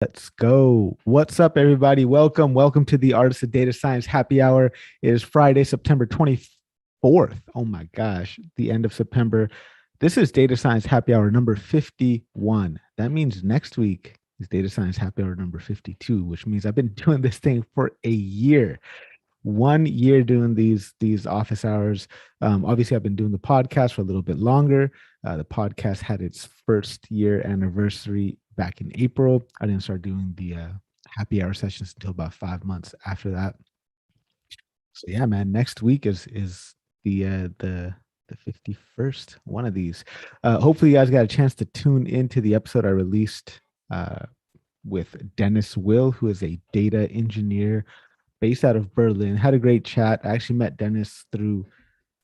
Let's go. What's up, everybody? Welcome to the Artists of Data Science Happy Hour. It is Friday, September 24th. Oh my gosh, the end of September. This is Data Science Happy Hour number 51. That means next week is Data Science Happy Hour number 52, which means I've been doing this thing for a year. 1 year doing these office hours. Obviously, I've been doing the podcast for a little bit longer. The podcast had its first year anniversary back in April. I didn't start doing the happy hour sessions until about 5 months after that. So yeah, man. Next week is the 51st one of these. Hopefully, you guys got a chance to tune into the episode I released with Dennis Will, who is a data engineer based out of Berlin. Had a great chat. I actually met Dennis through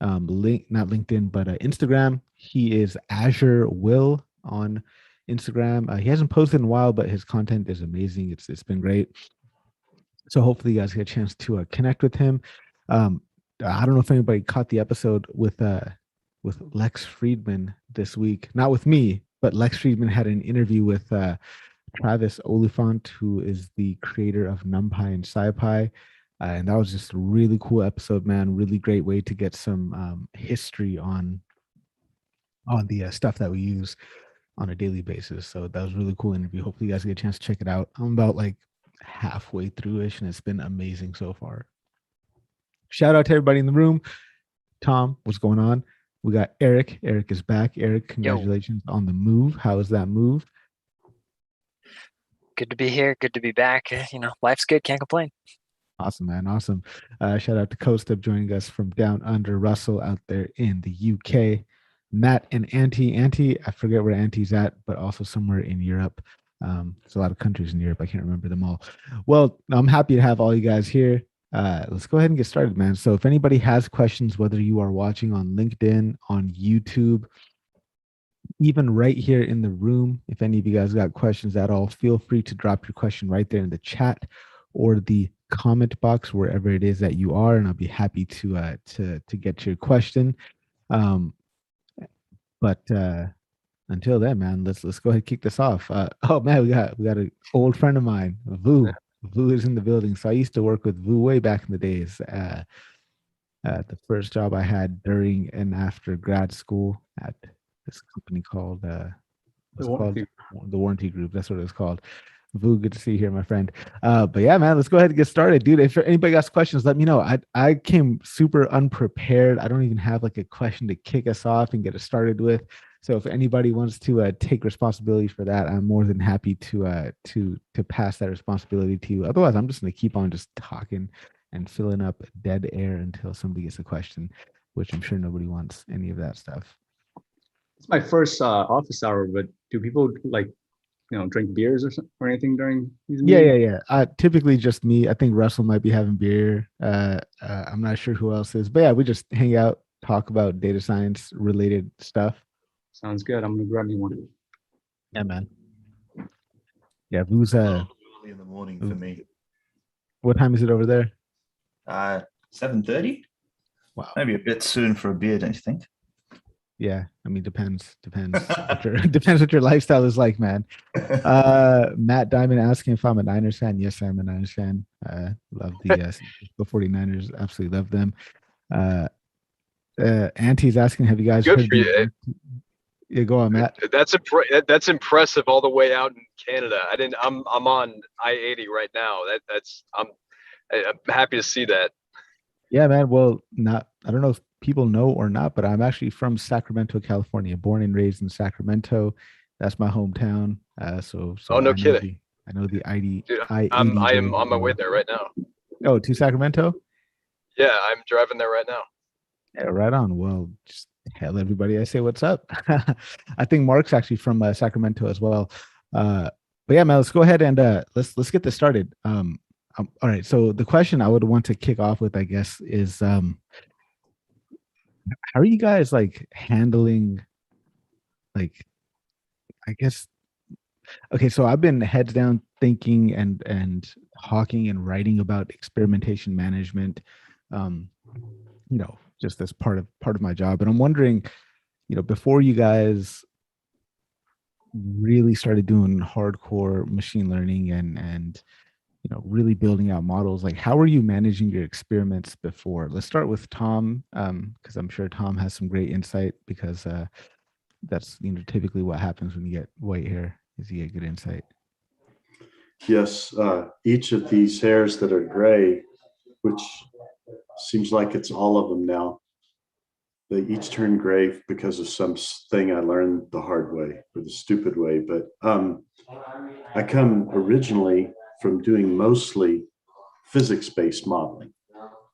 not LinkedIn, but Instagram. He is Azure Will on Instagram. He hasn't posted in a while, but his content is amazing. It's been great. So hopefully you guys get a chance to connect with him. I don't know if anybody caught the episode with Lex Friedman this week. Not with me, but Lex Friedman had an interview with Travis Oliphant, who is the creator of NumPy and SciPy. And that was just a really cool episode, man. Really great way to get some history on the stuff that we use on a daily basis. So that was a really cool interview. Hopefully you guys get a chance to check it out. I'm about like halfway through-ish, and it's been amazing so far. Shout out to everybody in the room. Tom, what's going on? We got Eric. Eric is back. Eric, congratulations on the move. How is that move? Good to be here. Good to be back. Life's good. Can't complain. Awesome, man. Awesome. Shout out to Costa joining us from down under. Russell out there in the UK. Matt and Auntie. Auntie, I forget where Auntie's at, but also somewhere in Europe. There's a lot of countries in Europe. I can't remember them all. Well, I'm happy to have all you guys here. Let's go ahead and get started, man. So if anybody has questions, whether you are watching on LinkedIn, on YouTube, even right here in the room, if any of you guys got questions at all, feel free to drop your question right there in the chat or the comment box, wherever it is that you are, and I'll be happy to get to your question. But until then, man, let's go ahead and kick this off. Oh man, we got an old friend of mine, Vu. Vu is in the building. So I used to work with Vu way back in the days. The first job I had during and after grad school at this company called the Warranty Group. That's what it's called. Vu, good to see you here, my friend. But yeah, man, let's go ahead and get started, dude. If anybody got questions, let me know. I came super unprepared. I don't even have like a question to kick us off and get us started with. So if anybody wants to take responsibility for that, I'm more than happy to pass that responsibility to you. Otherwise, I'm just gonna keep on just talking and filling up dead air until somebody gets a question, which I'm sure nobody wants any of that stuff. It's my first office hour, but do people drink beers or anything during these meetings? Yeah. Typically just me. I think Russell might be having beer. I'm not sure who else is, but yeah, we just hang out, talk about data science related stuff. Sounds good. I'm gonna grab me one. Yeah, man. Yeah, Vu's early in the morning for me. What time is it over there? 7:30. Wow. Maybe a bit soon for a beer, don't you think? Yeah, I mean, depends. Depends what your lifestyle is like, man. Matt Diamond asking if I'm a Niners fan. Yes, I'm a Niners fan. Love the 49ers. Absolutely love them. Auntie's asking, have you guys heard the... Yeah, go on, Matt. That's impressive all the way out in Canada. I'm on I-80 right now. I'm happy to see that. Yeah, man. Well, I don't know if people know or not, but I'm actually from Sacramento, California, born and raised in Sacramento. That's my hometown. So oh, no kidding. I know the ID. Dude, I am on my way there right now. Oh, to Sacramento? Yeah, I'm driving there right now. Yeah, right on. Well, just tell everybody I say what's up. I think Mark's actually from Sacramento as well. But yeah, man, let's go ahead and let's get this started. All right. So the question I would want to kick off with, I guess, is how are you guys like handling, like, I guess, okay, so I've been heads down thinking and talking and writing about experimentation management, just as part of my job. And I'm wondering, before you guys really started doing hardcore machine learning and really building out models, like how are you managing your experiments before? Let's start with Tom, because I'm sure Tom has some great insight, because that's typically what happens when you get white hair, is you get good insight. Yes, each of these hairs that are gray, which seems like it's all of them now, they each turn gray because of something I learned the hard way or the stupid way. But I come originally from doing mostly physics-based modeling.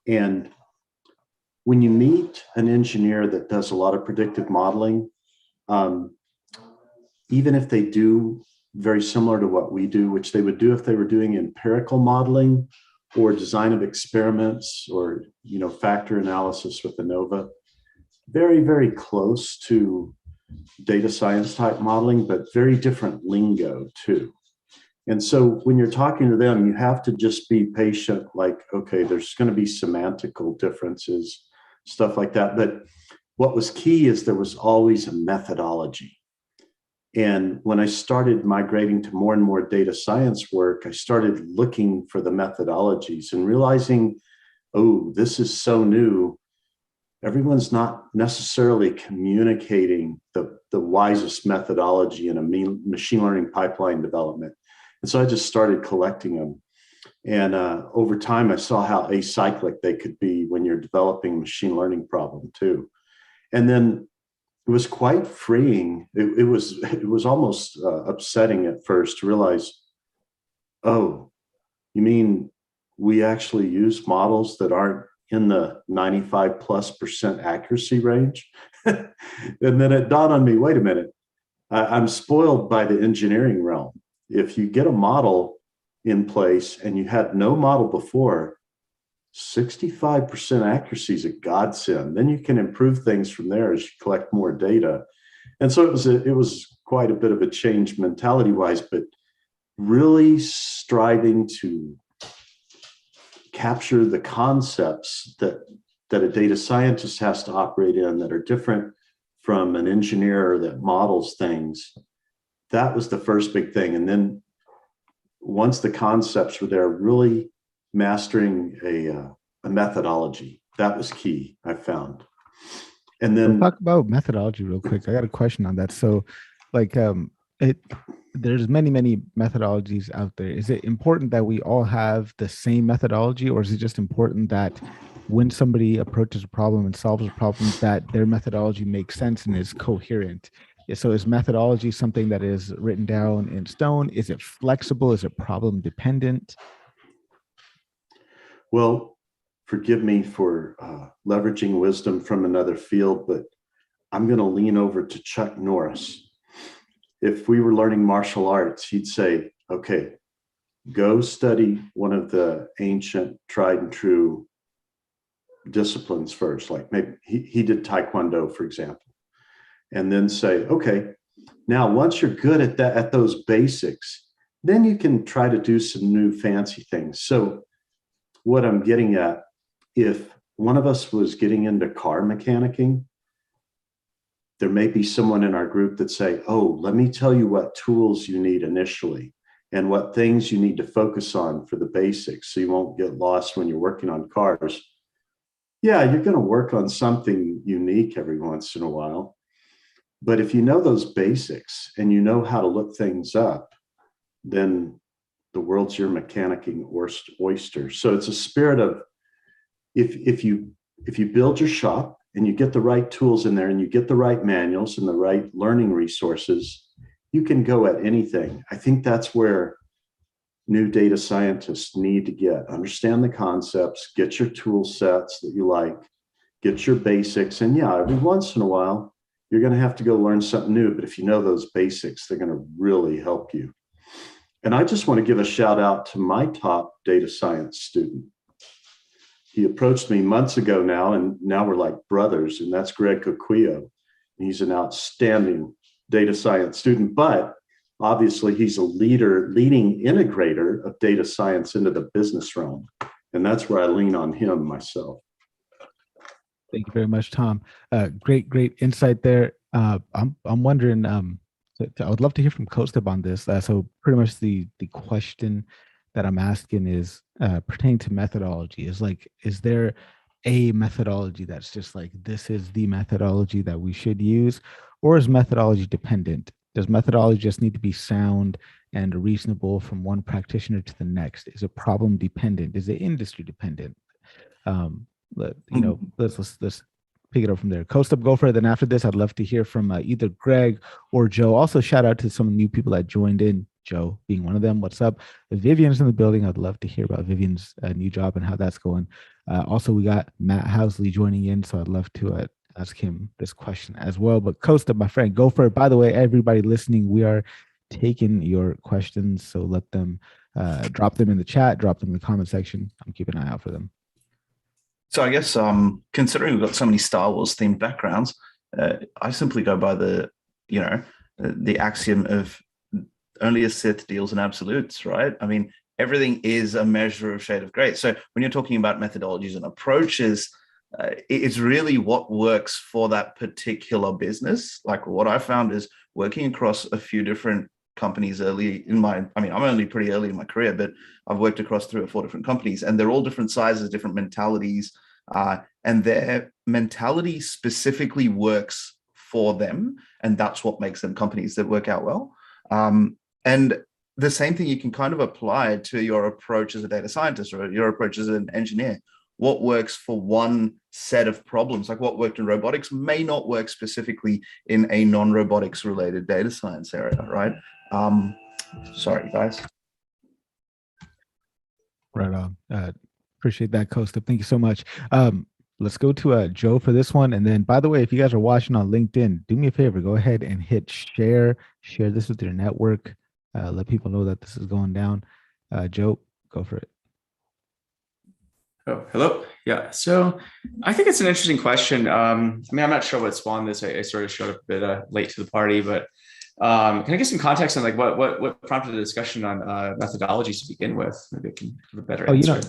And when you meet an engineer that does a lot of predictive modeling, even if they do very similar to what we do, which they would do if they were doing empirical modeling or design of experiments or factor analysis with ANOVA, very, very close to data science type modeling, but very different lingo too. And so when you're talking to them, you have to just be patient, like, okay, there's going to be semantical differences, stuff like that. But what was key is there was always a methodology. And when I started migrating to more and more data science work, I started looking for the methodologies and realizing, oh, this is so new. Everyone's not necessarily communicating the wisest methodology in a machine learning pipeline development. And so I just started collecting them. And over time, I saw how acyclic they could be when you're developing a machine learning problem too. And then it was quite freeing. It was almost upsetting at first to realize, oh, you mean we actually use models that aren't in the 95+% accuracy range? And then it dawned on me, wait a minute, I'm spoiled by the engineering realm. If you get a model in place and you had no model before, 65% accuracy is a godsend. Then you can improve things from there as you collect more data. And so it was quite a bit of a change mentality-wise, but really striving to capture the concepts that a data scientist has to operate in that are different from an engineer that models things. That was the first big thing. And then once the concepts were there, really mastering a methodology. That was key, I found. And then talk about methodology real quick. I got a question on that. So like there's many methodologies out there. Is it important that we all have the same methodology, or is it just important that when somebody approaches a problem and solves a problem, that their methodology makes sense and is coherent? So is methodology something that is written down in stone? Is it flexible? Is it problem dependent? Well, forgive me for leveraging wisdom from another field, but I'm going to lean over to Chuck Norris. If we were learning martial arts, he'd say, okay, go study one of the ancient tried and true disciplines first. Like maybe he did Taekwondo, for example. And then say, okay, now once you're good at those basics, then you can try to do some new fancy things. So what I'm getting at, if one of us was getting into car mechanicking, there may be someone in our group that say, oh, let me tell you what tools you need initially and what things you need to focus on for the basics so you won't get lost when you're working on cars. Yeah, you're going to work on something unique every once in a while. But if you know those basics and you know how to look things up, then the world's your mechanicking oyster. So it's a spirit of if you build your shop and you get the right tools in there and you get the right manuals and the right learning resources, you can go at anything. I think that's where new data scientists need to understand the concepts, get your tool sets that you like, get your basics. And yeah, every once in a while, you're going to have to go learn something new. But if you know those basics, they're going to really help you. And I just want to give a shout out to my top data science student. He approached me months ago now, and now we're like brothers, and that's Greg Coquillo. He's an outstanding data science student, but obviously he's a leading integrator of data science into the business realm. And that's where I lean on him myself. Thank you very much, Tom. Great insight there. I'm wondering, I would love to hear from Kostub on this. So pretty much the question that I'm asking is pertaining to methodology. Is there a methodology that's just like, this is the methodology that we should use, or is methodology dependent? Does methodology just need to be sound and reasonable from one practitioner to the next? Is it problem dependent? Is it industry dependent? Let's pick it up from there. Kostub, go for it. Then after this, I'd love to hear from either Greg or Joe. Also, shout out to some new people that joined in, Joe being one of them. What's up? Vivian's in the building. I'd love to hear about Vivian's new job and how that's going. Also, we got Matt Housley joining in, so I'd love to ask him this question as well. But Kostub, my friend, go for it. By the way, everybody listening, we are taking your questions, so let them drop them in the chat, drop them in the comment section. I'm keeping an eye out for them. So I guess considering we've got so many Star Wars themed backgrounds, I simply go by the axiom of only a Sith deals in absolutes, right? I mean, everything is a measure of shade of gray. So when you're talking about methodologies and approaches, it's really what works for that particular business. Like what I found is working across a few different companies early in I'm only pretty early in my career, but I've worked across 3 or 4 different companies, and they're all different sizes, different mentalities, and their mentality specifically works for them, and that's what makes them companies that work out well. And the same thing you can kind of apply to your approach as a data scientist or your approach as an engineer. What works for one set of problems, like what worked in robotics, may not work specifically in a non-robotics related data science area, right? Sorry, guys. Right on. Appreciate that, Kostub. Thank you so much. Let's go to Joe for this one. And then, by the way, if you guys are watching on LinkedIn, do me a favor, go ahead and hit share. Share this with your network. Let people know that this is going down. Joe, go for it. Oh, hello. Yeah. So I think it's an interesting question. I'm not sure what spawned this. I sort of showed up a bit late to the party, but can I get some context on like what prompted the discussion on methodologies to begin with? Maybe I can give a better answer.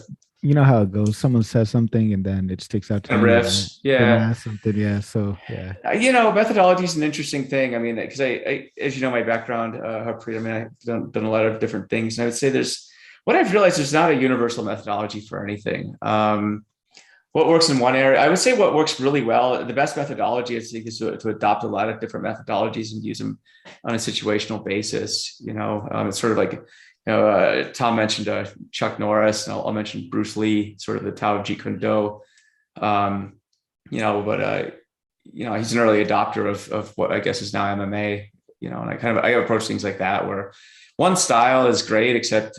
You know how it goes. Someone says something and then it sticks out to riffs. Yeah. Something. Yeah. So yeah. Methodology is an interesting thing. I mean, because I, as you know, my background, Harpreet, I've done a lot of different things, and I would say what I've realized is not a universal methodology for anything. What works in one area, I would say what works really well, the best methodology is to adopt a lot of different methodologies and use them on a situational basis. It's sort of like, Tom mentioned Chuck Norris, and I'll mention Bruce Lee, sort of the Tao of Jeet Kune Do. He's an early adopter of what I guess is now MMA, and I approach things like that, where one style is great, except,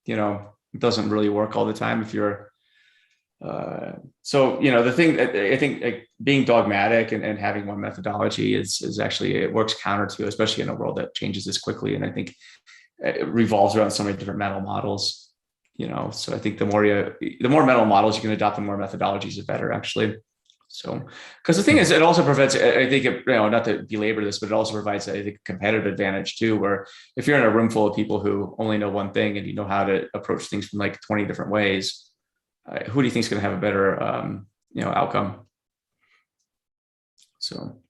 it doesn't really work all the time if you're, the thing I think, like, being dogmatic and having one methodology is actually, it works counter to, especially in a world that changes this quickly. And I think it revolves around so many different mental models, so I think the more mental models you can adopt, the more methodologies, the better, actually. So, because the thing is, it also prevents, I think, not to belabor this, but it also provides, I think, a competitive advantage too, where if you're in a room full of people who only know one thing and you know how to approach things from like 20 different ways, who do you think is going to have a better, outcome? So.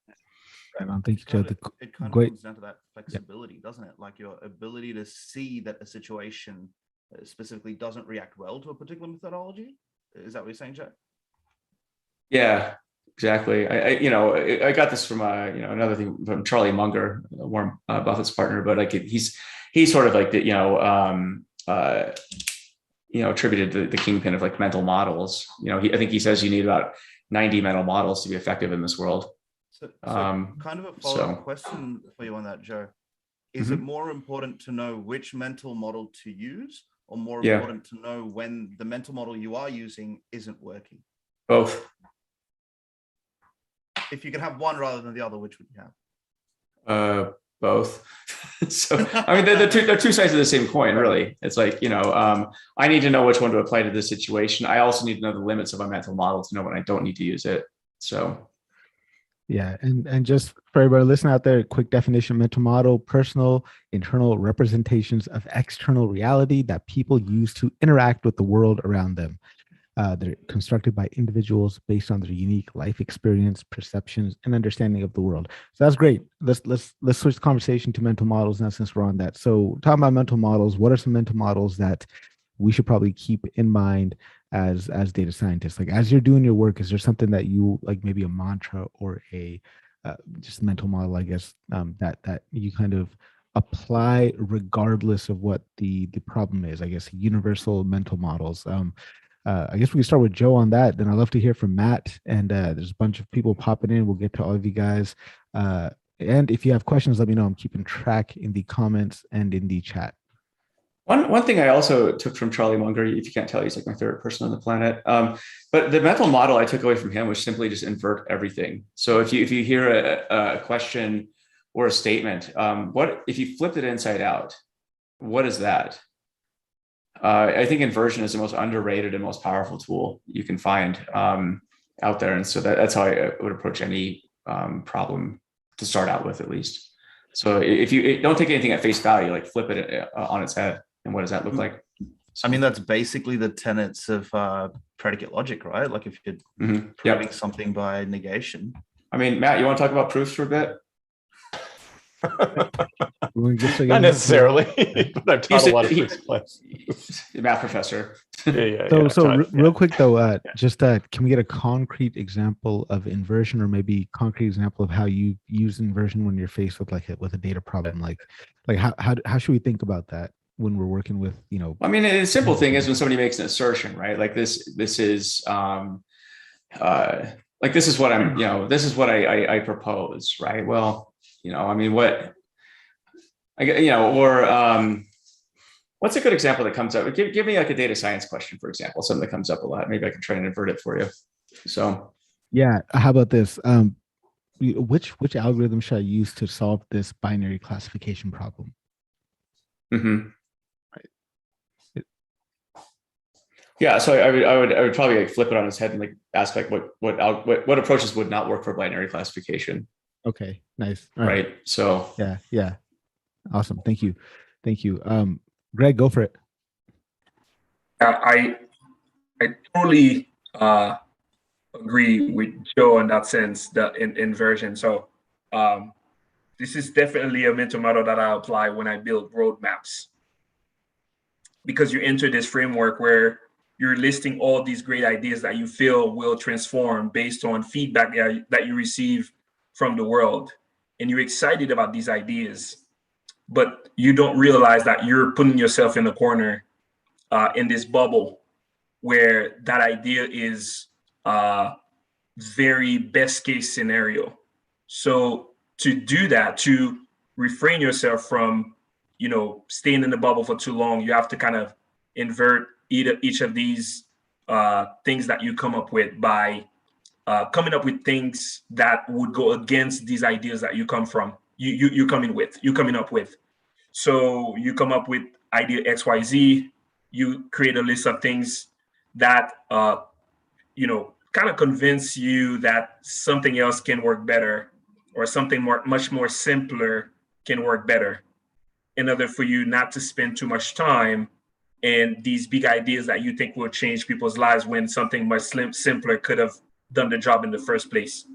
Right on. Thank you, Joe. It kind of comes down to that flexibility, doesn't it? Like your ability to see that a situation specifically doesn't react well to a particular methodology. Is that what you're saying, Joe? Yeah, exactly. I got this from another thing from Charlie Munger, Warren Buffett's partner, but like he's sort of like attributed the kingpin of like mental models. I think he says you need about 90 mental models to be effective in this world. So kind of a follow-up question for you on that, Joe. Is it more important to know which mental model to use, or more important to know when the mental model you are using isn't working? Both. If you could have one rather than the other, which would you have? Both. So, they're two sides of the same coin, really. It's like, I need to know which one to apply to this situation. I also need to know the limits of my mental model to know when I don't need to use it. So. Yeah. And just for everybody listening out there, quick definition: mental model, personal, internal representations of external reality that people use to interact with the world around them. They're constructed by individuals based on their unique life experience, perceptions, and understanding of the world. So that's great. Let's switch the conversation to mental models now, since we're on that. So talking about mental models, what are some mental models that we should probably keep in mind as data scientists? Like, as you're doing your work, is there something that you like, maybe a mantra or a just mental model, I guess, that you kind of apply regardless of what the problem is? I guess universal mental models. I guess we can start with Joe on that. Then I'd love to hear from Matt. And there's a bunch of people popping in. We'll get to all of you guys. And if you have questions, let me know. I'm keeping track in the comments and in the chat. One thing I also took from Charlie Munger, if you can't tell, he's like my favorite person on the planet. But the mental model I took away from him was simply just invert everything. So if you hear a question or a statement, what if you flipped it inside out? What is that? I think inversion is the most underrated and most powerful tool you can find out there. And so that's how I would approach any problem to start out with, at least. So if you don't take anything at face value, like flip it on its head. And what does that look like? I mean, that's basically the tenets of predicate logic, right? Like if you're proving something by negation. I mean, Matt, you want to talk about proofs for a bit? Not necessarily, but I've taught a lot of proofs class. Math professor. Real quick though, just can we get a concrete example of inversion, or maybe concrete example of how you use inversion when you're faced with with a data problem? Like how should we think about that when we're working with, I mean, a simple thing is when somebody makes an assertion, right? Like this is like this is what I'm, this is what I propose, right? Well, I mean, what what's a good example that comes up? Give me like a data science question, for example, something that comes up a lot. Maybe I can try and invert it for you. So yeah, how about this? Which algorithm should I use to solve this binary classification problem? Yeah, so I would probably flip it on its head and ask what approaches would not work for binary classification. Okay, nice. All right. So yeah, awesome. Thank you. Greg, go for it. I totally agree with Joe in that sense, the inversion. So this is definitely a mental model that I apply when I build roadmaps, because you enter this framework where you're listing all these great ideas that you feel will transform based on feedback that you receive from the world. And you're excited about these ideas, but you don't realize that you're putting yourself in the corner in this bubble where that idea is very best case scenario. So to do that, to refrain yourself from, staying in the bubble for too long, you have to kind of invert each of these things that you come up with by coming up with things that would go against these ideas that you come up with. So you come up with idea XYZ, you create a list of things that kind of convince you that something else can work better, or something much more simpler can work better, in order for you not to spend too much time in these big ideas that you think will change people's lives, when something much simpler could have done the job in the first place.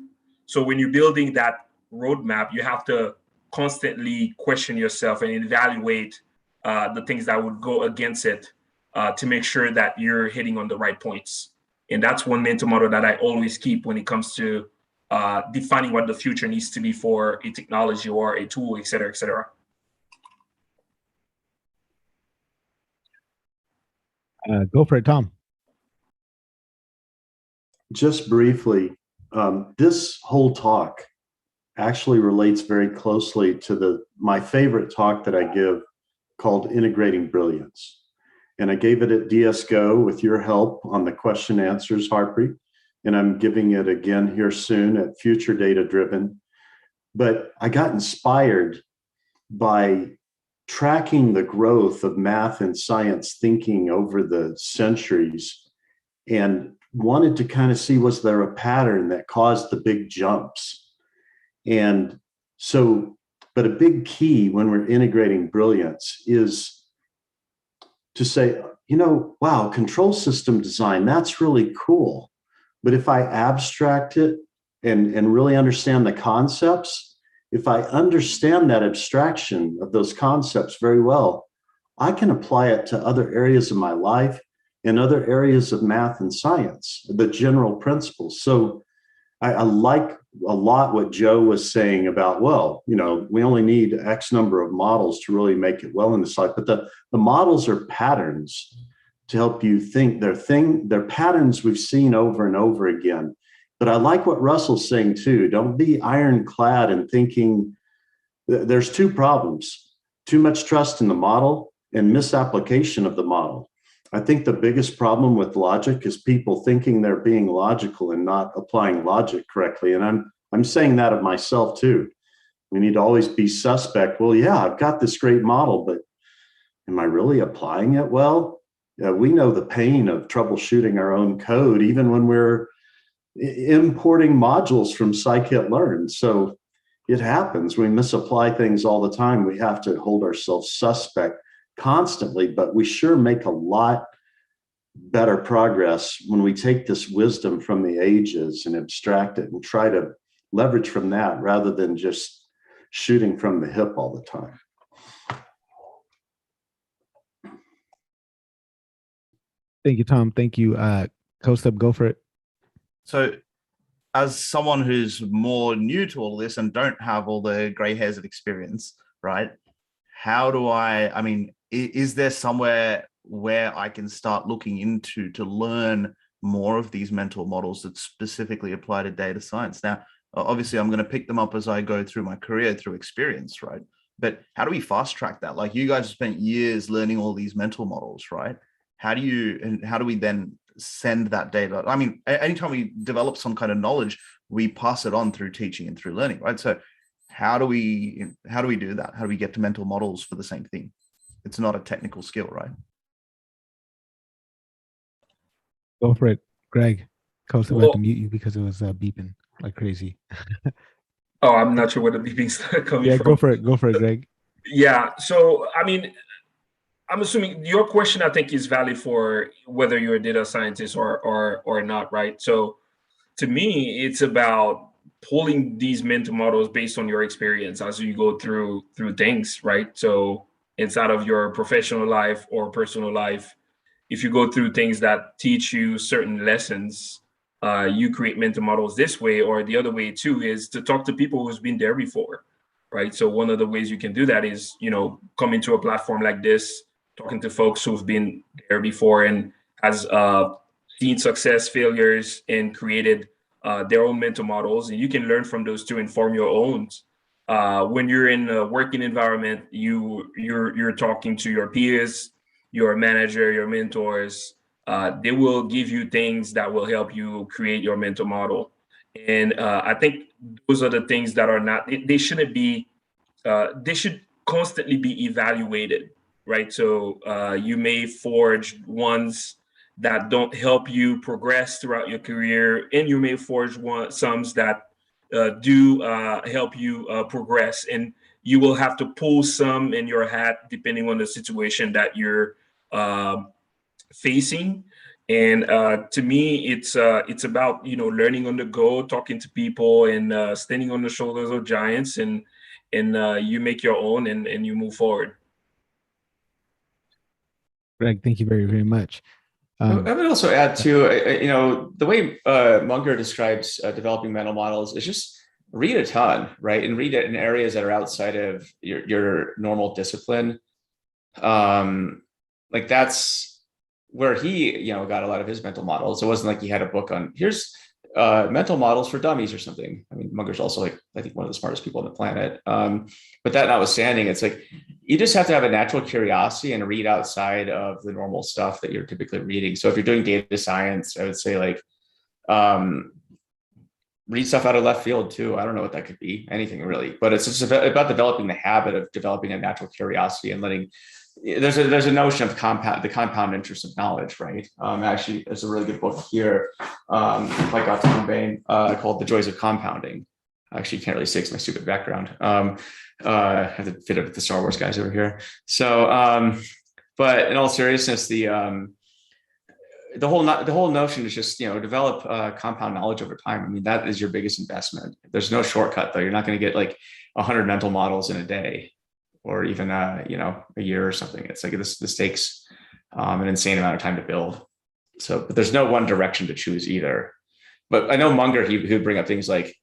So when you're building that roadmap, you have to constantly question yourself and evaluate the things that would go against it to make sure that you're hitting on the right points. And that's one mental model that I always keep when it comes to defining what the future needs to be for a technology or a tool, et cetera, et cetera. Go for it, Tom. Just briefly, this whole talk actually relates very closely to my favorite talk that I give, called Integrating Brilliance. And I gave it at DSGO with your help on the question answers, Harpreet. And I'm giving it again here soon at Future Data Driven. But I got inspired by tracking the growth of math and science thinking over the centuries, and wanted to kind of see, was there a pattern that caused the big jumps? And so, but a big key when we're integrating brilliance is to say, wow, control system design, that's really cool. But if I abstract it and really understand the concepts, if I understand that abstraction of those concepts very well, I can apply it to other areas of my life and other areas of math and science, the general principles. So I like a lot what Joe was saying about, well, we only need X number of models to really make it well in this life. But the models are patterns to help you think. They're patterns we've seen over and over again. But I like what Russell's saying too. Don't be ironclad in thinking. There's two problems: too much trust in the model and misapplication of the model. I think the biggest problem with logic is people thinking they're being logical and not applying logic correctly. And I'm saying that of myself too. We need to always be suspect. Well, yeah, I've got this great model, but am I really applying it well? We know the pain of troubleshooting our own code, even when we're importing modules from scikit-learn. So it happens. We misapply things all the time. We have to hold ourselves suspect constantly, but we sure make a lot better progress when we take this wisdom from the ages and abstract it and try to leverage from that rather than just shooting from the hip all the time. Thank you, Tom. Thank you. Kostub, go for it. So as someone who's more new to all this and don't have all the gray hairs of experience, right? How do I mean, is there somewhere where I can start looking into to learn more of these mental models that specifically apply to data science? Now, obviously, I'm going to pick them up as I go through my career through experience, right? But how do we fast track that? Like, you guys spent years learning all these mental models, right? How do we then send that data? I mean, anytime we develop some kind of knowledge, we pass it on through teaching and through learning, right? So how do we do that? How do we get to mental models for the same thing? It's not a technical skill, right? Go for it, Greg. Kostub had to mute you because it was beeping like crazy. Oh, I'm not sure where the beeping's coming Yeah, from. go for it, Greg. Yeah. So, I mean, I'm assuming your question, I think, is valid for whether you're a data scientist or not, right? So, to me, it's about pulling these mental models based on your experience as you go through things, right? So, inside of your professional life or personal life, if you go through things that teach you certain lessons, you create mental models this way, or the other way too is to talk to people who's been there before, right? So one of the ways you can do that is, coming to a platform like this, talking to folks who've been there before and has seen success, failures, and created their own mental models, and you can learn from those to inform your own. When you're in a working environment, you're talking to your peers, your manager, your mentors. They will give you things that will help you create your mental model. And I think those are the things that are not, they shouldn't be, they should constantly be evaluated, right? So you may forge ones that don't help you progress throughout your career, and you may forge some that do help you progress. And you will have to pull some in your hat depending on the situation that you're facing. And to me, it's about learning on the go, talking to people, and standing on the shoulders of giants, and you make your own, and you move forward. Greg, thank you very, very much. I would also add to the way Munger describes developing mental models is just read a ton, right? And read it in areas that are outside of your normal discipline. Like that's where he, got a lot of his mental models. It wasn't like he had a book on here's mental models for dummies or something. I mean, Munger's also I think one of the smartest people on the planet. But that notwithstanding, it's like you just have to have a natural curiosity and read outside of the normal stuff that you're typically reading. So if you're doing data science, I would say read stuff out of left field too. I don't know what that could be, anything really, but it's just about developing the habit of developing a natural curiosity and letting. There's a notion of the compound interest of knowledge, right? Actually, there's a really good book here by Gautam Bain called The Joys of Compounding. I actually can't really say it's my stupid background. I have to fit it with the Star Wars guys over here. So But in all seriousness, the whole notion is just, develop compound knowledge over time. I mean, that is your biggest investment. There's no shortcut though. You're not going to get like 100 mental models in a day, or even a year or something. It's like this takes an insane amount of time to build. So, but there's no one direction to choose either. But I know Munger, he would bring up things like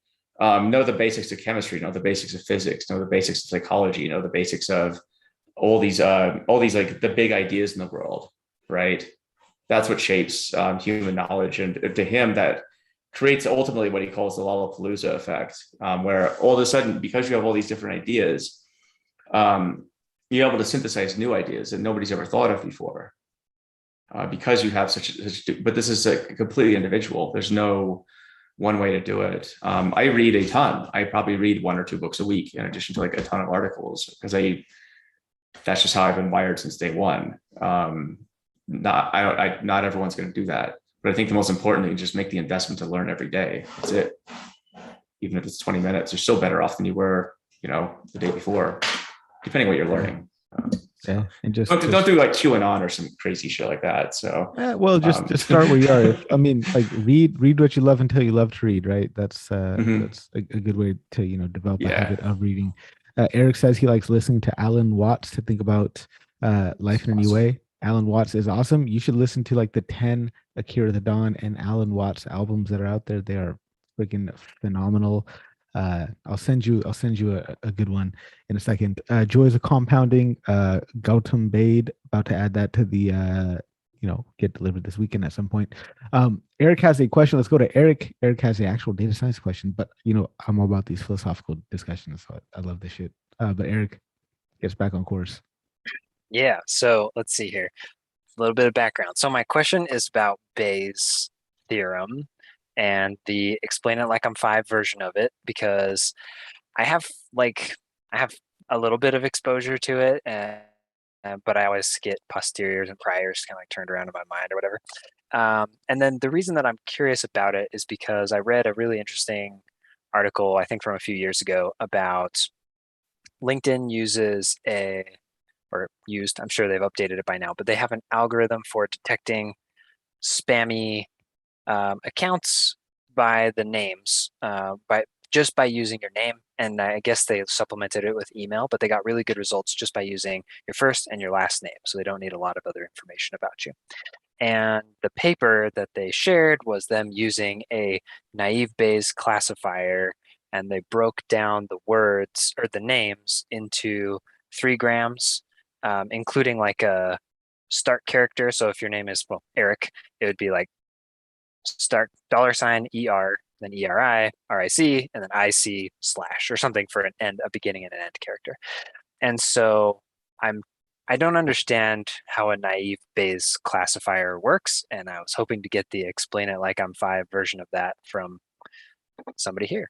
know the basics of chemistry, know the basics of physics, know the basics of psychology, know the basics of all these like the big ideas in the world, right? That's what shapes human knowledge. And to him, that creates ultimately what he calls the Lollapalooza effect, where all of a sudden, because you have all these different ideas, you're able to synthesize new ideas that nobody's ever thought of before. Because you have but this is a completely individual. There's no one way to do it. I read a ton. I probably read 1 or 2 books a week in addition to like a ton of articles, because that's just how I've been wired since day one. Not everyone's going to do that, but I think the most important thing is just make the investment to learn every day. That's it. Even if it's 20 minutes, you're still better off than you were, the day before, depending what you're learning. Yeah, and don't do like QAnon or some crazy shit like that. So well, just start where you are. I mean, like read what you love until you love to read, right? That's that's a good way to develop a habit of reading. Eric says he likes listening to Alan Watts to think about life in a new way. Alan Watts is awesome. You should listen to like the 10 Akira the Don and Alan Watts albums that are out there. They are freaking phenomenal. I'll send you a good one in a second. Joys of Compounding, Gautam Bade, about to add that to the get delivered this weekend at some point. Eric has a question. Let's go to Eric. Eric has an actual data science question, but I'm all about these philosophical discussions, so I love this shit. But Eric gets back on course. Yeah, so let's see here. A little bit of background. So my question is about Bayes' theorem and the explain it like I'm 5 version of it, because I have a little bit of exposure to it, but I always get posteriors and priors kind of like turned around in my mind or whatever. And then the reason that I'm curious about it is because I read a really interesting article, I think from a few years ago, about LinkedIn I'm sure they've updated it by now, but they have an algorithm for detecting spammy accounts by the names, by using your name. And I guess they supplemented it with email, but they got really good results just by using your first and your last name. So they don't need a lot of other information about you. And the paper that they shared was them using a naive Bayes classifier, and they broke down the words or the names into 3 grams, including like a start character. So if your name is Eric, it would be like start $ER, then ERI, RIC, and then IC / or something for a beginning and an end character. And so I don't understand how a naive Bayes classifier works, and I was hoping to get the explain it like I'm 5 version of that from somebody here.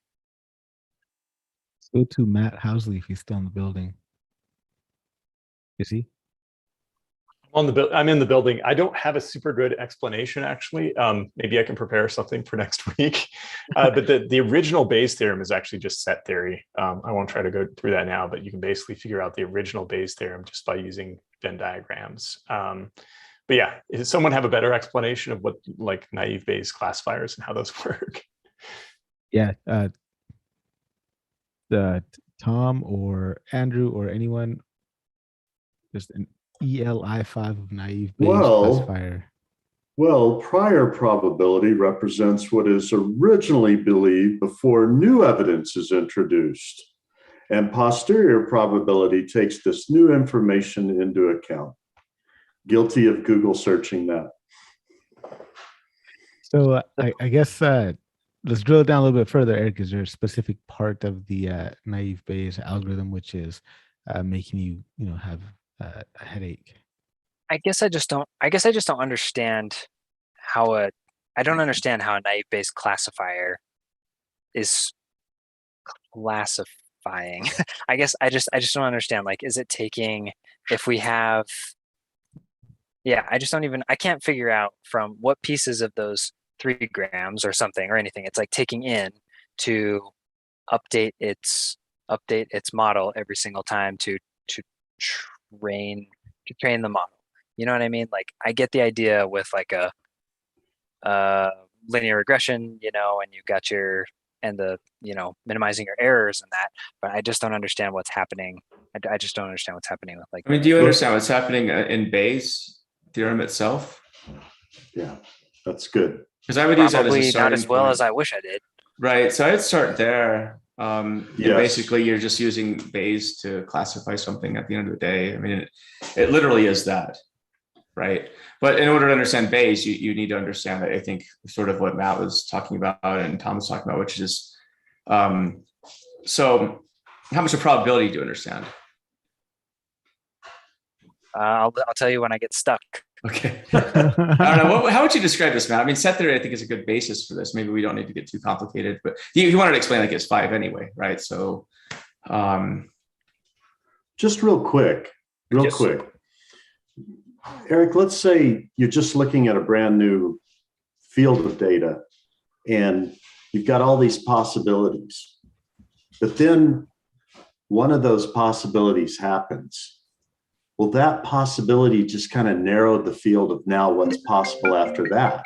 Let's go to Matt Housley if he's still in the building. Is he? I'm in the building. I don't have a super good explanation, actually. Maybe I can prepare something for next week. But the original Bayes theorem is actually just set theory. I won't try to go through that now, but you can basically figure out the original Bayes theorem just by using Venn diagrams. But yeah, does someone have a better explanation of what like naive Bayes classifiers and how those work? Yeah, Tom or Andrew or anyone, just an ELI5 of naive Bayes classifier. Well, prior probability represents what is originally believed before new evidence is introduced. And posterior probability takes this new information into account. Guilty of Google searching that. So I guess let's drill it down a little bit further, Eric. Is there a specific part of the naive Bayes algorithm which is making you have a headache? I guess I just don't understand how a naive Bayes classifier is classifying. I guess I just don't understand. Like, is it taking, if we have, I can't figure out from what pieces of those 3 grams or something or anything it's like taking in to update its model every single time to train the model. You know what I mean? Like I get the idea with like a linear regression, you know, and you've got your and the minimizing your errors and that, but I just don't understand what's happening. I just don't understand what's happening with like. I mean, do you understand what's happening in Bayes' theorem itself? Yeah, that's good. Because I would use that as a Probably not starting as well point. as I wish I did. Right. So I'd start there. You know, Yes. basically, you're just using Bayes to classify something at the end of the day. I mean, it literally is that. Right. But in order to understand Bayes, you need to understand, I think, sort of what Matt was talking about and Tom was talking about, which is, so how much of probability do you understand? I'll tell you when I get stuck. Okay. I don't know. How would you describe this, Matt? I mean, set theory, I think, is a good basis for this. Maybe we don't need to get too complicated, but you wanted to explain like it's 5 anyway, right? So, just real quick, Yes. Eric, let's say you're just looking at a brand new field of data and you've got all these possibilities, but then one of those possibilities happens. Well, that possibility just kind of narrowed the field of now what's possible after that.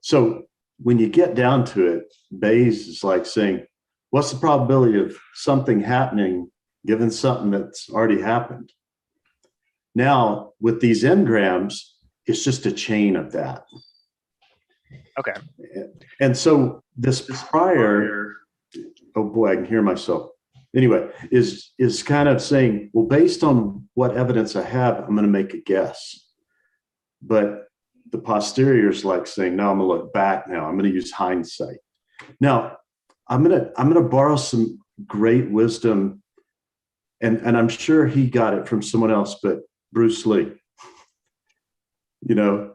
So when you get down to it, Bayes is like saying, what's the probability of something happening given something that's already happened? Now, with these n-grams, it's just a chain of that. Okay. And so this prior, oh boy, I can hear myself. Anyway, is kind of saying, well, based on what evidence I have, I'm going to make a guess. But the posterior is like saying, no, I'm going to look back now. I'm going to use hindsight. Now, I'm going to borrow some great wisdom, and I'm sure he got it from someone else, but Bruce Lee. You know,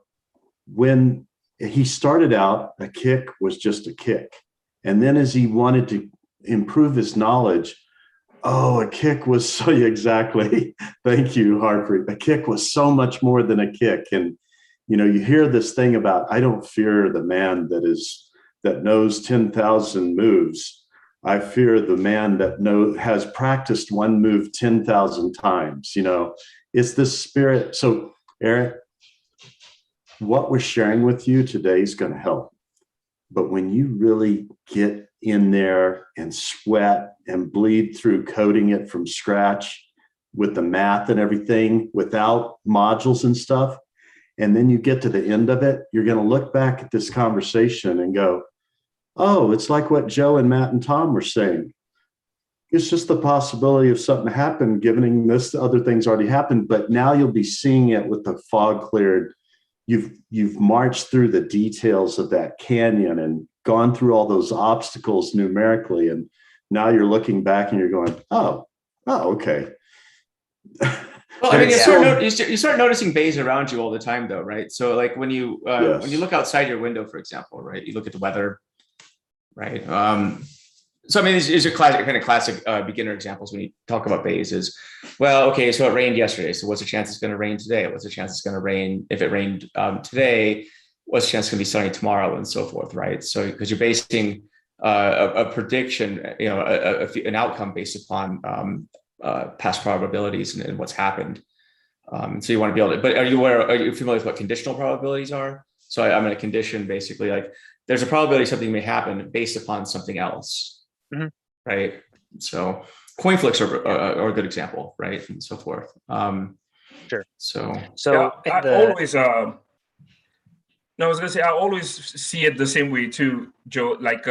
when he started out, a kick was just a kick. And then as he wanted to improve his knowledge, oh, a kick was so exactly. Thank you, Harpreet. A kick was so much more than a kick. And, you know, you hear this thing about, I don't fear the man that knows 10,000 moves. I fear the man that has practiced one move 10,000 times. You know, it's this spirit. So, Eric, what we're sharing with you today is going to help. But when you really get in there and sweat and bleed through coding it from scratch with the math and everything without modules and stuff, and then you get to the end of it, you're going to look back at this conversation and go, oh, it's like what Joe and Matt and Tom were saying. It's just the possibility of something happened, given this other things already happened, but now you'll be seeing it with the fog cleared. You've marched through the details of that canyon and gone through all those obstacles numerically, and now you're looking back and you're going, oh, okay. Well, I mean, you start noticing Bayes around you all the time, though, right? So, like when you look outside your window, for example, right? You look at the weather, right? So, I mean, these are classic beginner examples when you talk about Bayes is, well, okay, so it rained yesterday. So what's the chance it's going to rain today? What's the chance it's going to rain? If it rained today, what's the chance it's going to be sunny tomorrow, and so forth, right? So because you're basing a prediction, you know, an outcome based upon past probabilities and what's happened. So you want to be able to, but are you familiar with what conditional probabilities are? So I'm in a condition, basically, like there's a probability something may happen based upon something else. Mm-hmm. Right. So coin flicks are a good example, right? And so forth. Sure. So yeah, I was gonna say I always see it the same way too, Joe. Like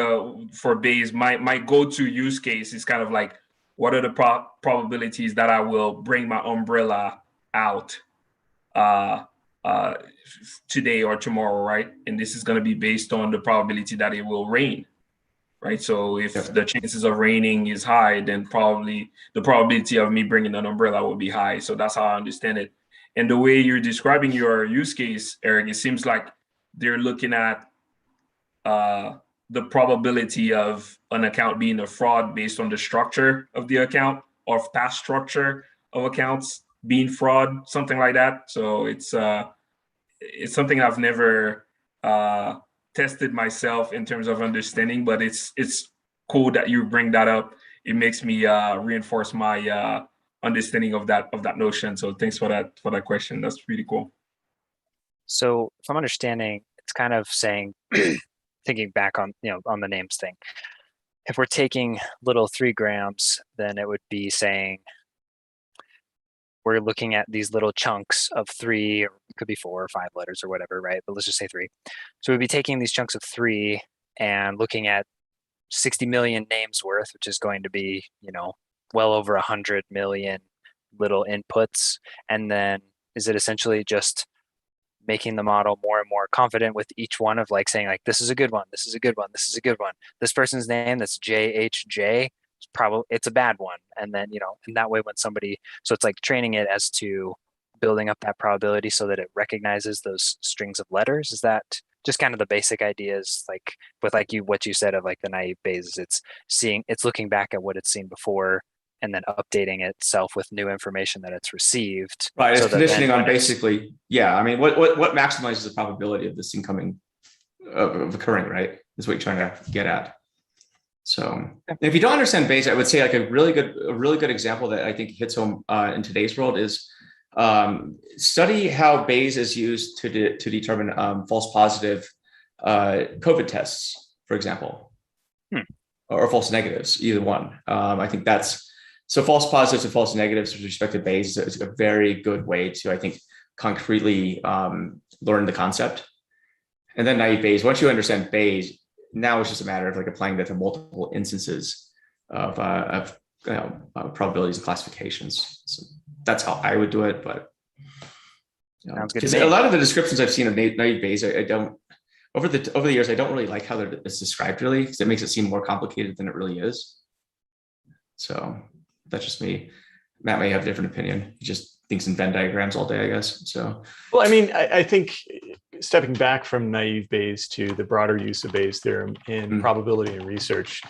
for Bayes, my go-to use case is kind of like, what are the probabilities that I will bring my umbrella out today or tomorrow, right? And this is going to be based on the probability that it will rain, right? So if the chances of raining is high, then probably the probability of me bringing an umbrella will be high. So that's how I understand it. And the way you're describing your use case, Eric, it seems like they're looking at the probability of an account being a fraud based on the structure of the account or past structure of accounts being fraud, something like that. So it's something I've never tested myself in terms of understanding, but it's cool that you bring that up. It makes me reinforce my understanding of that notion. So thanks for that question. That's really cool. So if I'm understanding, it's kind of saying, thinking back on on the names thing. If we're taking little 3 grams, then it would be saying we're looking at these little chunks of 3, or it could be 4 or 5 letters or whatever, right? But let's just say 3. So we'd be taking these chunks of 3 and looking at 60 million names worth, which is going to be, well over 100 million little inputs. And then is it essentially just making the model more and more confident with each one of like saying like, this is a good one, this is a good one, this is a good one. This person's name that's JHJ, it's a bad one. And then, and that way when somebody, so it's like training it as to building up that probability so that it recognizes those strings of letters. Is that just kind of the basic ideas, like with what you said of like the naive Bayes, it's looking back at what it's seen before and then updating itself with new information that it's received. Right, it's so conditioning on basically, I mean, what maximizes the probability of this incoming of occurring, right? Is what you're trying to get at. So if you don't understand Bayes, I would say like a really good example that I think hits home in today's world is study how Bayes is used to determine false positive COVID tests, for example, or false negatives, either one. I think so false positives and false negatives with respect to Bayes is a very good way to, I think, concretely learn the concept. And then naive Bayes, once you understand Bayes, now it's just a matter of like applying that to multiple instances of probabilities and classifications. So that's how I would do it, but sounds good. A lot of the descriptions I've seen of naive Bayes, I don't over the years, I don't really like how it's described really, because it makes it seem more complicated than it really is. So that's just me. Matt may have a different opinion. He just thinks in Venn diagrams all day, I guess. So, well, I mean, I think stepping back from naive Bayes to the broader use of Bayes' theorem in probability and research,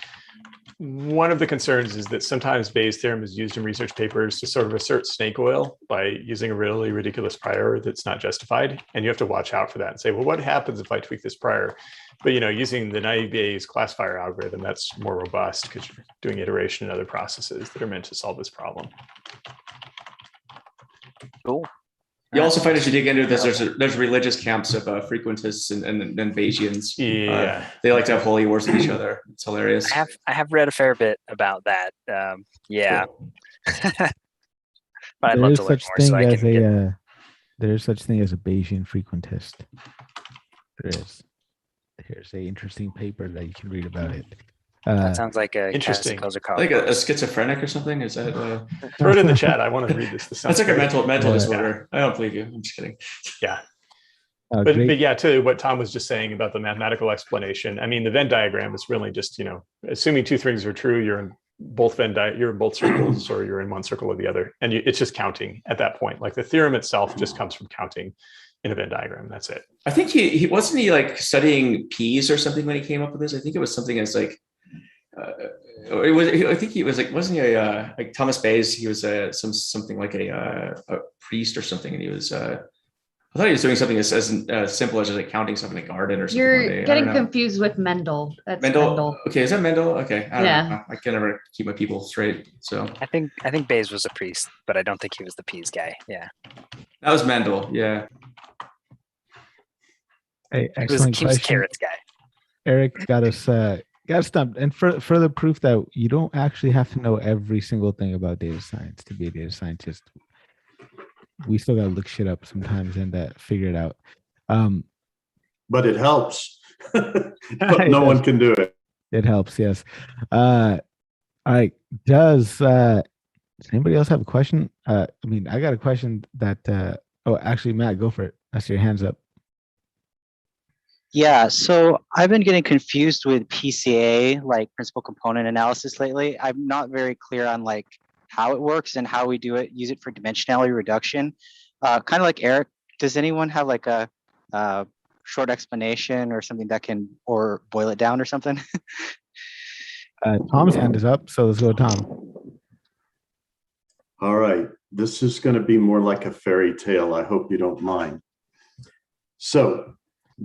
one of the concerns is that sometimes Bayes' theorem is used in research papers to sort of assert snake oil by using a really ridiculous prior that's not justified. And you have to watch out for that and say, well, what happens if I tweak this prior? But, using the naive Bayes classifier algorithm, that's more robust because you're doing iteration in other processes that are meant to solve this problem. Cool. You also find as you dig into this, there's religious camps of frequentists and Bayesians. Yeah, they like to have holy wars with each other. It's hilarious. I have read a fair bit about that. Cool. But I'd love to learn more. So there is such thing as a Bayesian frequentist. There is. Here's a interesting paper that you can read about it. That sounds like a interesting. Like a schizophrenic or something. Is that? Throw it in the chat. I want to read this. That's like a mental disorder. I don't believe you. I'm just kidding. Yeah. But yeah, to what Tom was just saying about the mathematical explanation. I mean, the Venn diagram is really just assuming 2 things are true, you're in both you're in both circles, or you're in one circle or the other, and it's just counting at that point. Like the theorem itself just comes from counting in a Venn diagram. That's it. I think he wasn't he like studying P's or something when he came up with this. I think it was something as like. I think he was like, wasn't he like Thomas Bayes? He was something like a priest or something, and he was. I thought he was doing something as simple as just like counting stuff in a garden or something. You're getting confused with Mendel. That's Mendel. Okay, is that Mendel? Okay, I don't know. I can never keep my people straight. So I think Bayes was a priest, but I don't think he was the P's guy. Yeah, that was Mendel. Yeah, hey, he was Carrots guy. Eric got us. Got stumped. And further proof that you don't actually have to know every single thing about data science to be a data scientist. We still got to look shit up sometimes and figure it out. But it helps. But no one can do it. It helps, yes. All right. Does anybody else have a question? I got a question that, actually, Matt, go for it. I see your hands up. Yeah, so I've been getting confused with PCA, like principal component analysis lately. I'm not very clear on like how it works and how we use it for dimensionality reduction. Kind of like Eric, does anyone have like a short explanation or something or boil it down or something? Tom's hand is up, so let's go, Tom. All right, this is going to be more like a fairy tale. I hope you don't mind. So,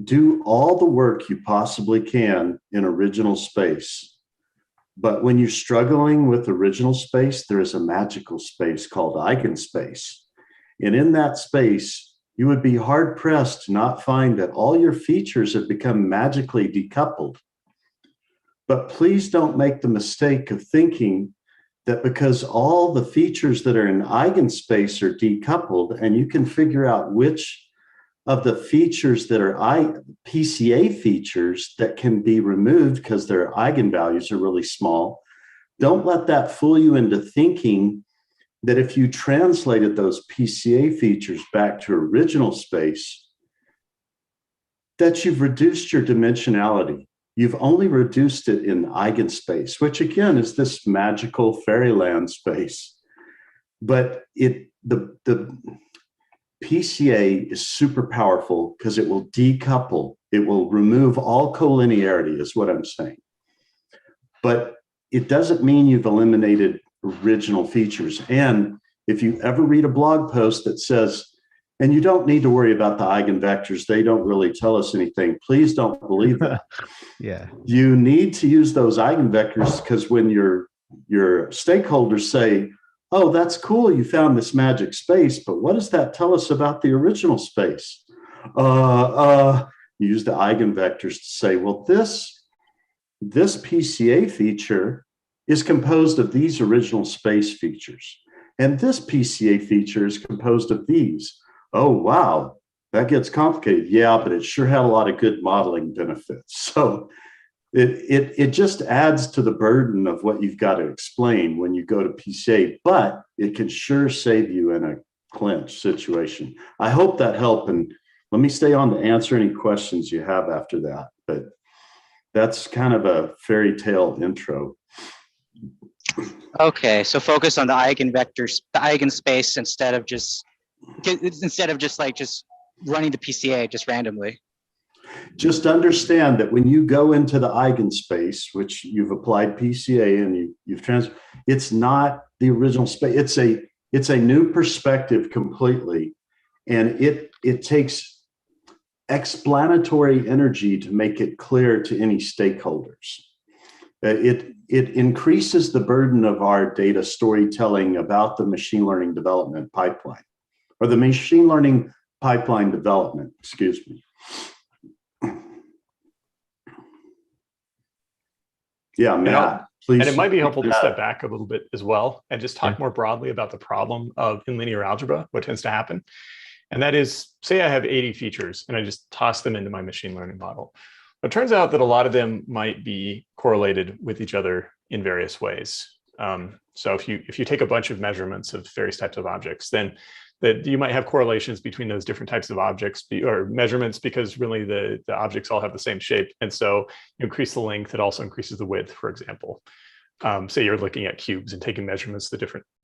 do all the work you possibly can in original space. But when you're struggling with original space, there is a magical space called eigenspace. And in that space, you would be hard pressed to not find that all your features have become magically decoupled. But please don't make the mistake of thinking that because all the features that are in eigenspace are decoupled, and you can figure out which of the features that are PCA features that can be removed because their eigenvalues are really small. Don't let that fool you into thinking that if you translated those PCA features back to original space, that you've reduced your dimensionality. You've only reduced it in eigenspace, which again is this magical fairyland space. But the PCA is super powerful because it will decouple. It will remove all collinearity, is what I'm saying. But it doesn't mean you've eliminated original features. And if you ever read a blog post that says, and you don't need to worry about the eigenvectors, they don't really tell us anything, please don't believe that. Yeah. You need to use those eigenvectors because when your stakeholders say, oh, that's cool, you found this magic space, but what does that tell us about the original space? Use the eigenvectors to say, well, this PCA feature is composed of these original space features, and this PCA feature is composed of these. Oh, wow, that gets complicated. Yeah, but it sure had a lot of good modeling benefits. So it just adds to the burden of what you've got to explain when you go to PCA, but it can sure save you in a clinch situation. I hope that helped, and let me stay on to answer any questions you have after that, but that's kind of a fairy tale intro. Okay, so focus on the eigenvectors, the eigenspace instead of just running the PCA just randomly. Just understand that when you go into the eigenspace, which you've applied PCA and it's not the original space. It's a new perspective completely, and it takes explanatory energy to make it clear to any stakeholders. It increases the burden of our data storytelling about the machine learning development pipeline, or the machine learning pipeline development, excuse me. Yeah, Matt, please. And it might be helpful to step back a little bit as well and just talk more broadly about the problem of in linear algebra, what tends to happen. And that is, say I have 80 features and I just toss them into my machine learning model. It turns out that a lot of them might be correlated with each other in various ways. So if you take a bunch of measurements of various types of objects, then that you might have correlations between those different types of objects or measurements, because really the objects all have the same shape. And so you increase the length, it also increases the width, for example. Say you're looking at cubes and taking measurements,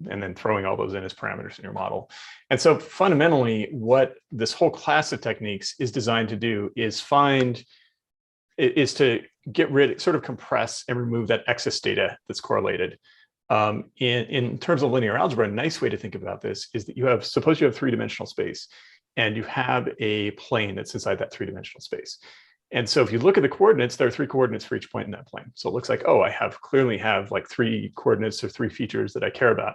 and then throwing all those in as parameters in your model. And so fundamentally, what this whole class of techniques is designed to do is to get rid, sort of compress and remove that excess data that's correlated. In terms of linear algebra, a nice way to think about this is that suppose you have three-dimensional space and you have a plane that's inside that three-dimensional space. And so if you look at the coordinates, there are 3 coordinates for each point in that plane. So it looks like, oh, I clearly have like 3 coordinates or 3 features that I care about,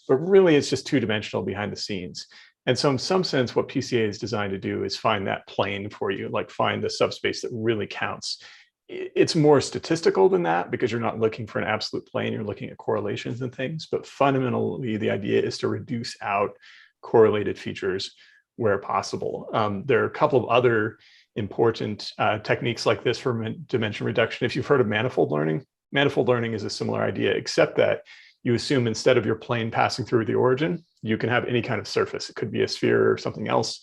but really it's just 2-dimensional behind the scenes. And so in some sense, what PCA is designed to do is find that plane for you, like find the subspace that really counts. It's more statistical than that because you're not looking for an absolute plane, you're looking at correlations and things, but fundamentally the idea is to reduce out correlated features where possible. There are a couple of other important techniques like this for dimension reduction. If you've heard of manifold learning is a similar idea, except that you assume instead of your plane passing through the origin, you can have any kind of surface. It could be a sphere or something else,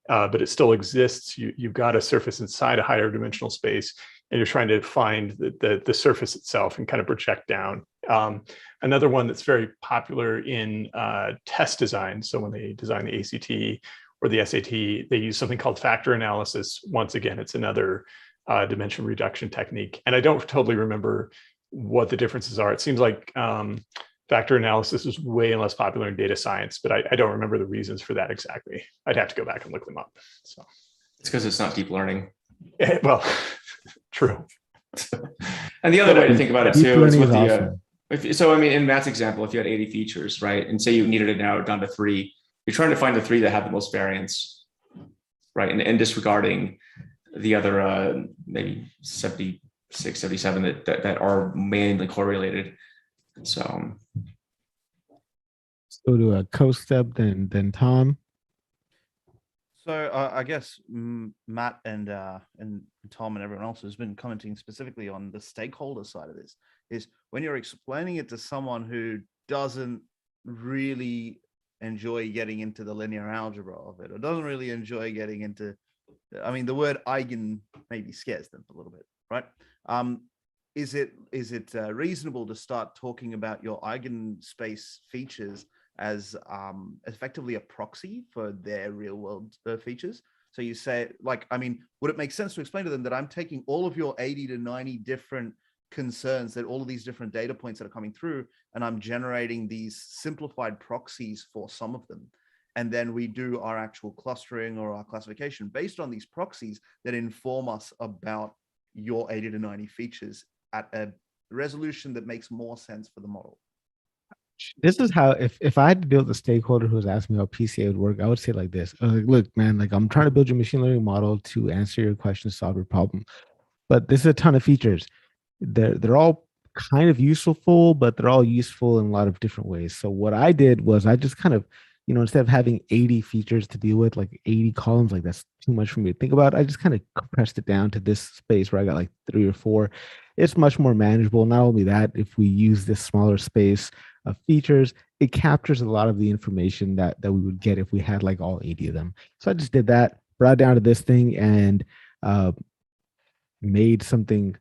but it still exists. You've got a surface inside a higher dimensional space, and you're trying to find the surface itself and kind of project down. Another one that's very popular in test design, so when they design the ACT or the SAT, they use something called factor analysis. Once again, it's another dimension reduction technique. And I don't totally remember what the differences are. It seems like factor analysis is way less popular in data science, but I don't remember the reasons for that exactly. I'd have to go back and look them up. So it's because it's not deep learning. Well, true. And the other way to think about it Deep too is learning with is the awesome. so I mean, in Matt's example, if you had 80 features, right, and say you needed it now down to 3, you're trying to find the 3 that have the most variance, right, and disregarding the other maybe 76, 77 that are mainly correlated. So Let's go to CoStep, then Tom. So I guess Matt and Tom and everyone else has been commenting specifically on the stakeholder side of this. Is when you're explaining it to someone who doesn't really enjoy getting into the linear algebra of it, or doesn't really enjoy getting into, I mean, the word eigen maybe scares them a little bit, right? Is it reasonable to start talking about your eigenspace features as effectively a proxy for their real world features? So you say, like, I mean, would it make sense to explain to them that I'm taking all of your 80 to 90 different concerns, that all of these different data points that are coming through, and I'm generating these simplified proxies for some of them. And then we do our actual clustering or our classification based on these proxies that inform us about your 80 to 90 features at a resolution that makes more sense for the model. This is how, if I had to deal with a stakeholder who was asking me how PCA would work, I would say like this: look, man, like, I'm trying to build your machine learning model to answer your question, solve your problem, but this is a ton of features. They're all kind of useful, but they're all useful in a lot of different ways. So what I did was I just kind of, instead of having 80 features to deal with, like 80 columns, like that's too much for me to think about, I just kind of compressed it down to this space where I got like 3 or 4. It's much more manageable. Not only that, if we use this smaller space of features, it captures a lot of the information that we would get if we had like all 80 of them. So I just did that, brought it down to this thing, and made something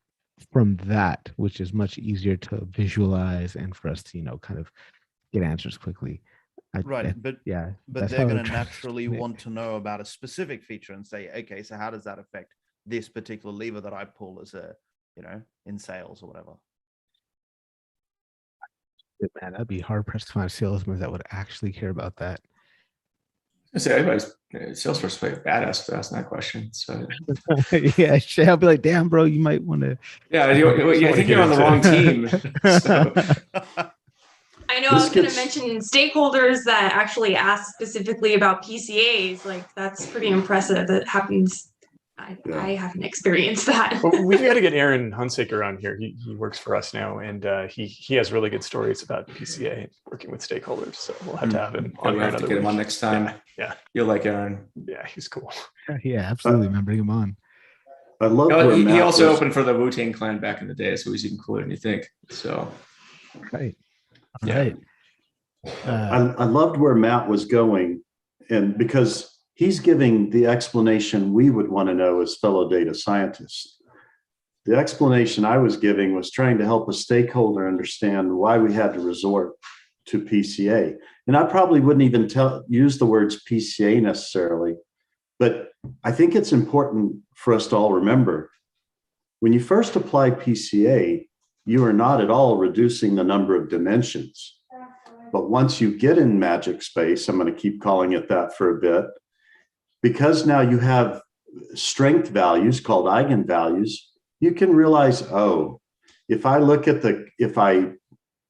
from that, which is much easier to visualize and for us to, kind of get answers quickly. But they're going to naturally want to know about a specific feature and say, okay, so how does that affect this particular lever that I pull as a, in sales or whatever? Man, I'd be hard pressed to find salesmen that would actually care about that. I say everybody's Salesforce play a badass to ask that question. So yeah, I'll be like, damn, bro, you might want to. Yeah, I think you're on the wrong team. So. I know I was going to mention stakeholders that actually ask specifically about PCAs. Like, that's pretty impressive. That happens. I haven't experienced that. Well, we've got to get Aaron Hunsaker on here. He works for us now, and he has really good stories about PCA working with stakeholders. So we'll have to have him on. We'll have to get him on next time. Yeah, you'll like Aaron. Yeah, he's cool. Yeah, absolutely, man. Bring him on. I love. He also opened for the Wu-Tang Clan back in the day, so he's even cooler than you think. So, right. Yeah. Right. I loved where Matt was going, and because he's giving the explanation we would want to know as fellow data scientists. The explanation I was giving was trying to help a stakeholder understand why we had to resort to PCA. And I probably wouldn't even use the words PCA necessarily, but I think it's important for us to all remember, when you first apply PCA, you are not at all reducing the number of dimensions. But once you get in magic space, I'm going to keep calling it that for a bit, because now you have strength values called eigenvalues, you can realize, oh, if I look at if I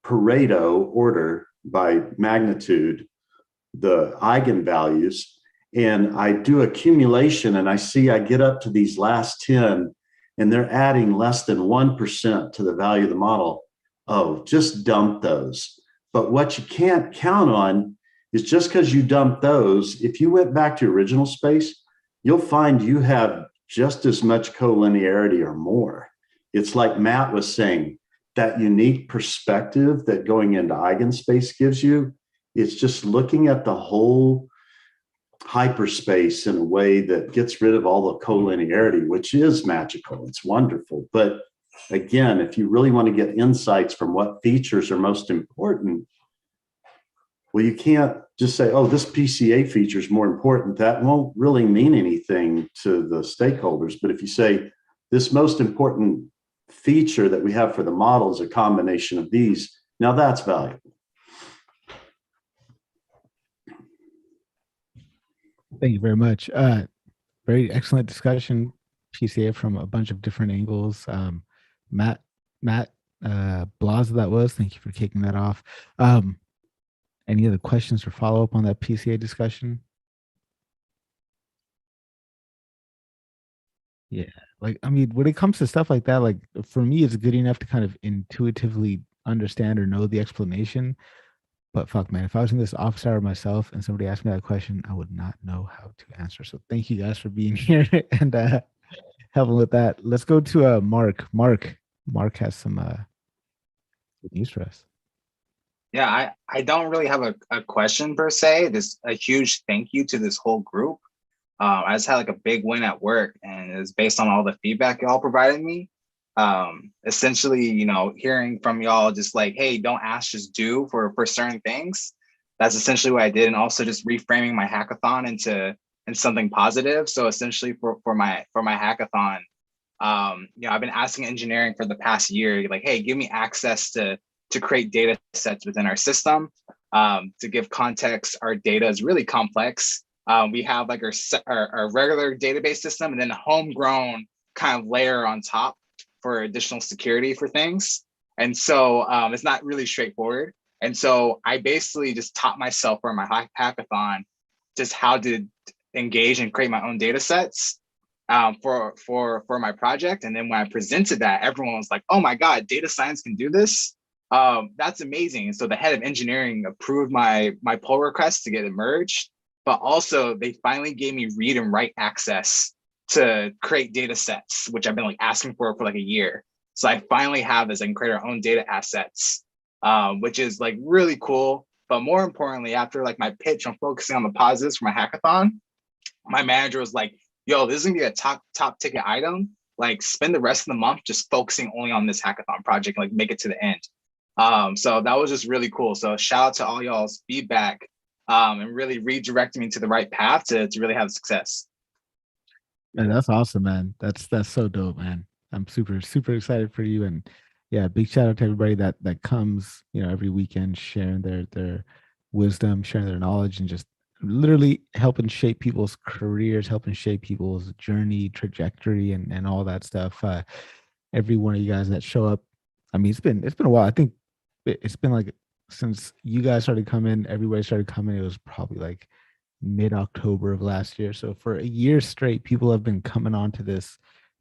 Pareto order by magnitude, the eigenvalues, and I do accumulation and I see I get up to these last 10 and they're adding less than 1% to the value of the model, oh, just dump those. But what you can't count on is just because you dump those, if you went back to original space, you'll find you have just as much collinearity or more. It's like Matt was saying, that unique perspective that going into eigenspace gives you, it's just looking at the whole hyperspace in a way that gets rid of all the collinearity, which is magical. It's wonderful. But again, if you really want to get insights from what features are most important, well, you can't just say, oh, this PCA feature is more important. That won't really mean anything to the stakeholders. But if you say this most important feature that we have for the model is a combination of these, now that's valuable. Thank you very much. Very excellent discussion, PCA, from a bunch of different angles. Matt Blaza, that was. Thank you for kicking that off. Any other questions or follow up on that PCA discussion? Yeah, like I mean, when it comes to stuff like that, like for me, it's good enough to kind of intuitively understand or know the explanation. But fuck, man, if I was in this office hour myself and somebody asked me that question, I would not know how to answer. So thank you guys for being here and helping with that. Let's go to Mark. Mark has some good news for us. Yeah, I don't really have a question per se. This a huge thank you to this whole group. I just had like a big win at work, and it's based on all the feedback y'all provided me. Essentially, you know, hearing from y'all just like, hey, don't ask, just do for certain things. That's essentially what I did, and also just reframing my hackathon into something positive. So essentially, for my hackathon, you know, I've been asking engineering for the past year, like, hey, give me access to create data sets within our system. To give context, our data is really complex. We have like our regular database system and then a homegrown kind of layer on top for additional security for things. And so it's not really straightforward. And so I basically just taught myself for my hackathon just how to engage and create my own data sets for my project. And then when I presented that, everyone was like, oh my God, data science can do this. That's amazing. And so the head of engineering approved my pull request to get it merged, but also they finally gave me read and write access to create data sets, which I've been like asking for like a year. So I finally have this and create our own data assets, which is like really cool. But more importantly, after like my pitch on focusing on the positives for my hackathon, my manager was like, yo, this is gonna be a top ticket item. Like spend the rest of the month just focusing only on this hackathon project, like make it to the end. So that was just really cool. So shout out to all y'all's feedback and really redirecting me to the right path to really have success. Man, that's awesome, man. That's so dope, man. I'm super excited for you, and yeah, big shout out to everybody that comes, you know, every weekend sharing their wisdom, sharing their knowledge, and just literally helping shape people's careers, helping shape people's journey, trajectory, and all that stuff. Every one of you guys that show up. I mean, it's been a while. I think it's been like since you guys started coming, everybody started coming. It was probably like mid-October of last year. So for a year straight, people have been coming on to this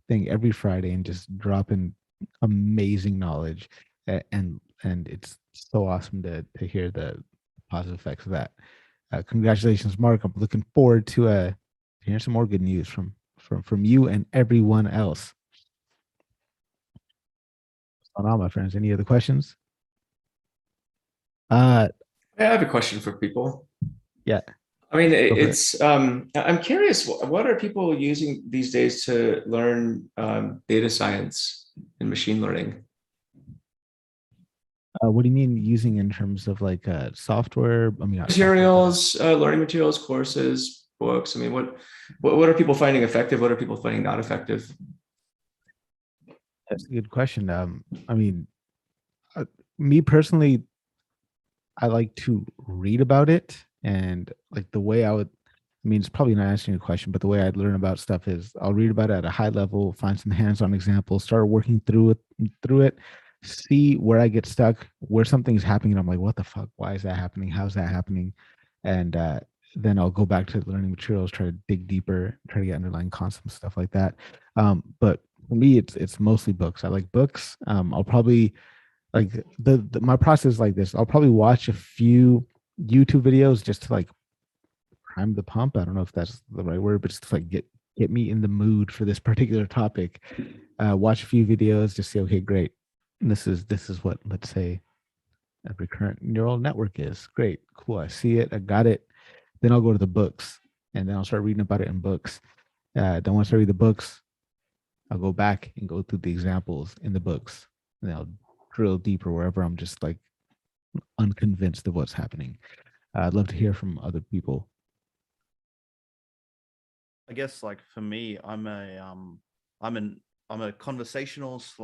thing every Friday and just dropping amazing knowledge. And it's so awesome to hear the positive effects of that. Congratulations, Mark. I'm looking forward to hearing some more good news from you and everyone else. What's going on, my friends? Any other questions? I have a question for people. Yeah. I mean, it's I'm curious, what are people using these days to learn data science and machine learning? What do you mean using in terms of like software? I mean, materials, learning materials, courses, books. I mean, what are people finding effective? What are people finding not effective? That's a good question. I mean, me personally, I like to read about it, and like the way I mean, it's probably not answering your question, but the way I'd learn about stuff is I'll read about it at a high level, find some hands-on examples, start working through it, see where I get stuck, where something's happening, and I'm like, what the fuck? Why is that happening? How's that happening? And then I'll go back to the learning materials, try to dig deeper, try to get underlying concepts, stuff like that. But for me, it's mostly books. I like books. I'll probably like my process is like this. I'll probably watch a few YouTube videos just to like prime the pump. I don't know if that's the right word, but just to like get me in the mood for this particular topic. Watch a few videos, just say, okay, great. And this is what, let's say, a recurrent neural network is. Great, cool. I see it, I got it. Then I'll go to the books, and then I'll start reading about it in books. Then once I read the books, I'll go back and go through the examples in the books, and then I'll drill deeper wherever I'm just like unconvinced of what's happening. I'd love to hear from other people. I guess like for me, I'm a conversational /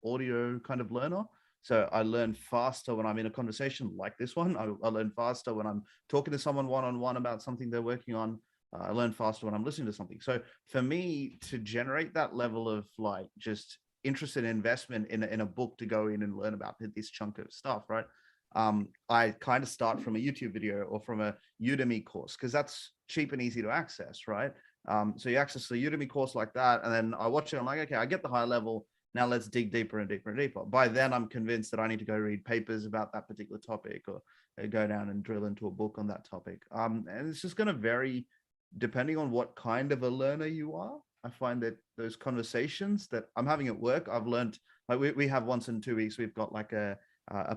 audio kind of learner. So I learn faster when I'm in a conversation like this one. I learn faster when I'm talking to someone one-on-one about something they're working on. I learn faster when I'm listening to something. So for me to generate that level of like just interested in investment in a book to go in and learn about this chunk of stuff, right? I kind of start from a YouTube video or from a Udemy course because that's cheap and easy to access, right? So you access the Udemy course like that, and then I watch it. I'm like, okay, I get the high level. Now let's dig deeper and deeper and deeper. By then, I'm convinced that I need to go read papers about that particular topic or go down and drill into a book on that topic. And it's just going to vary depending on what kind of a learner you are. I find that those conversations that I'm having at work, I've learned, like we have once in 2 weeks, we've got like a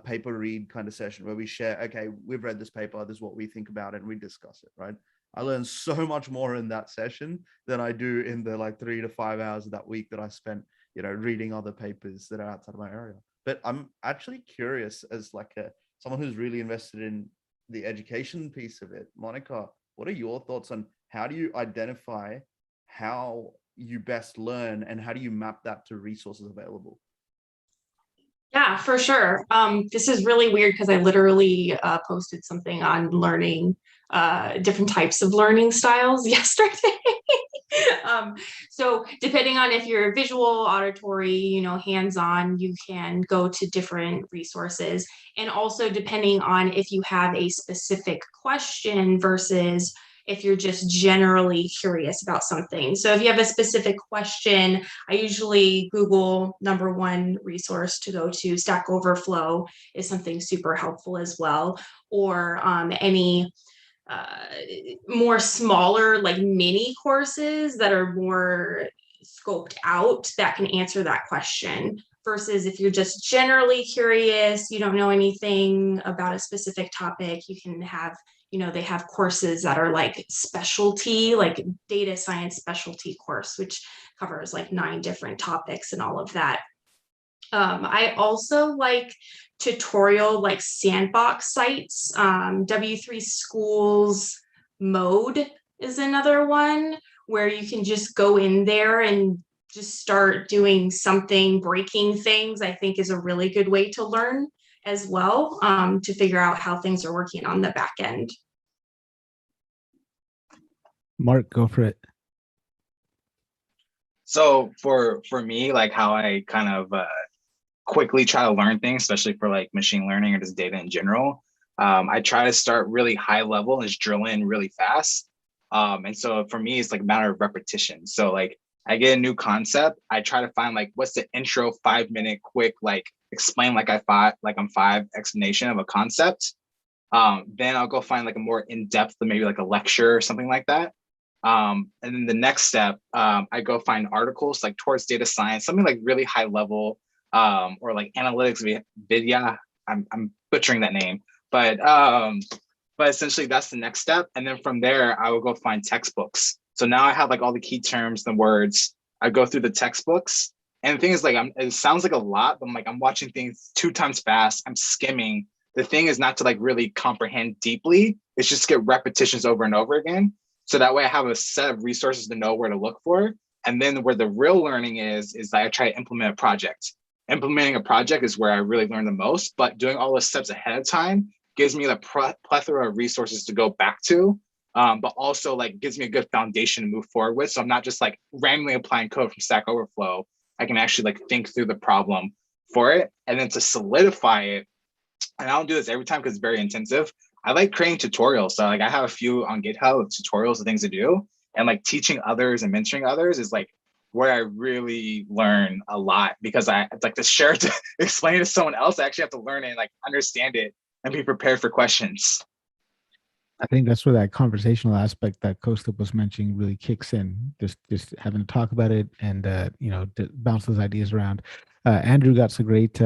paper read kind of session where we share, okay, we've read this paper, this is what we think about it, and we discuss it, right? I learned so much more in that session than I do in the like 3 to 5 hours of that week that I spent, reading other papers that are outside of my area. But I'm actually curious as like someone who's really invested in the education piece of it. Monica, what are your thoughts on how do you identify how you best learn and how do you map that to resources available? Yeah, for sure. This is really weird because I literally posted something on learning different types of learning styles yesterday. So depending on if you're visual, auditory, hands-on, you can go to different resources. And also depending on if you have a specific question versus if you're just generally curious about something. So if you have a specific question, I usually Google #1 resource to go to. Stack Overflow is something super helpful as well. Or any more smaller, like mini courses that are more scoped out that can answer that question. Versus if you're just generally curious, you don't know anything about a specific topic, you can have they have courses that are like specialty, like data science specialty course, which covers like 9 different topics and all of that. I also like tutorial, like sandbox sites. W3 Schools Mode is another one where you can just go in there and just start doing something, breaking things, I think is a really good way to learn as well, to figure out how things are working on the back end. Mark, go for it. So for me, like how I kind of quickly try to learn things, especially for like machine learning or just data in general, I try to start really high level and just drill in really fast. And so for me, it's like a matter of repetition. So like I get a new concept, I try to find like what's the intro 5-minute quick, like explain like I'm 5 explanation of a concept. Then I'll go find like a more in-depth, maybe like a lecture or something like that. And then the next step, I go find articles like towards data science, something like really high level, or like analytics Vidya. I'm butchering that name, but essentially that's the next step. And then from there, I will go find textbooks. So now I have like all the key terms, the words. I go through the textbooks, and the thing is like it sounds like a lot, but I'm watching things 2 times fast. I'm skimming. The thing is not to like really comprehend deeply. It's just to get repetitions over and over again. So that way I have a set of resources to know where to look for. And then where the real learning is that I try to implement a project. Implementing a project is where I really learn the most, but doing all the steps ahead of time gives me the plethora of resources to go back to, but also like gives me a good foundation to move forward with. So I'm not just like randomly applying code from Stack Overflow. I can actually like think through the problem for it. And then to solidify it, and I don't do this every time because it's very intensive, I like creating tutorials. So like I have a few on GitHub of tutorials and things to do, and like teaching others and mentoring others is like where I really learn a lot, because it's like to share to explain it to someone else. I actually have to learn it and like understand it and be prepared for questions. I think that's where that conversational aspect that Kostap was mentioning really kicks in. Just having to talk about it and to bounce those ideas around. Andrew got some great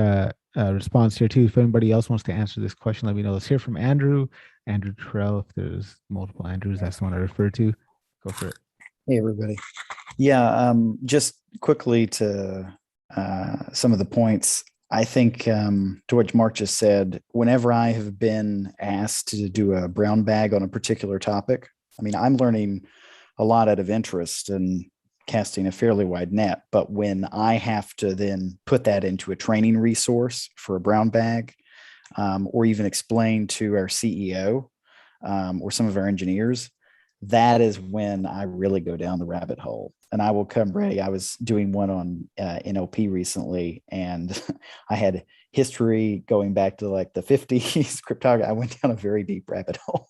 response here too. If anybody else wants to answer this question, let me know. Let's hear from Andrew Terrell. If there's multiple Andrews, that's the one I refer to. Go for it. Hey everybody. Yeah, just quickly to some of the points. I think to what Mark just said, whenever I have been asked to do a brown bag on a particular topic, I mean, I'm learning a lot out of interest and casting a fairly wide net. But when I have to then put that into a training resource for a brown bag, or even explain to our CEO or some of our engineers, that is when I really go down the rabbit hole, and I will come ready. I was doing one on NLP recently, and I had history going back to like the 50s cryptography. I went down a very deep rabbit hole,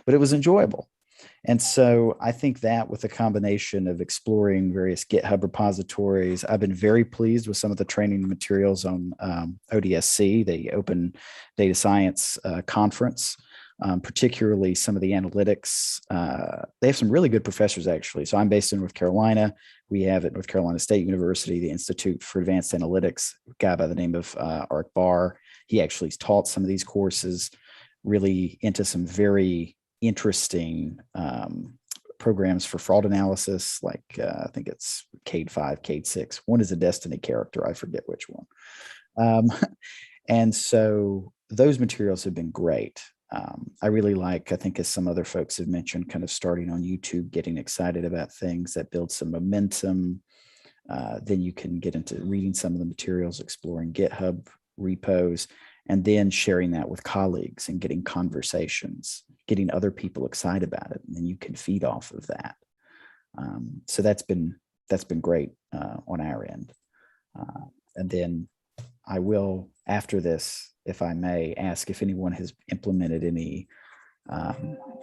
but it was enjoyable. And so I think that with a combination of exploring various GitHub repositories, I've been very pleased with some of the training materials on ODSC, the Open Data Science Conference, particularly some of the analytics. They have some really good professors, actually. So I'm based in North Carolina. We have at North Carolina State University, the Institute for Advanced Analytics, a guy by the name of Art Barr. He actually taught some of these courses, really into some very interesting programs for fraud analysis, like I think it's CADE 5, CADE 6. One is a Destiny character. I forget which one. And so those materials have been great. I really like, I think as some other folks have mentioned, kind of starting on YouTube, getting excited about things that build some momentum. Then you can get into reading some of the materials, exploring GitHub repos, and then sharing that with colleagues and getting conversations, getting other people excited about it, and then you can feed off of that. So that's been great on our end. And then I will, after this, if I may, ask if anyone has implemented any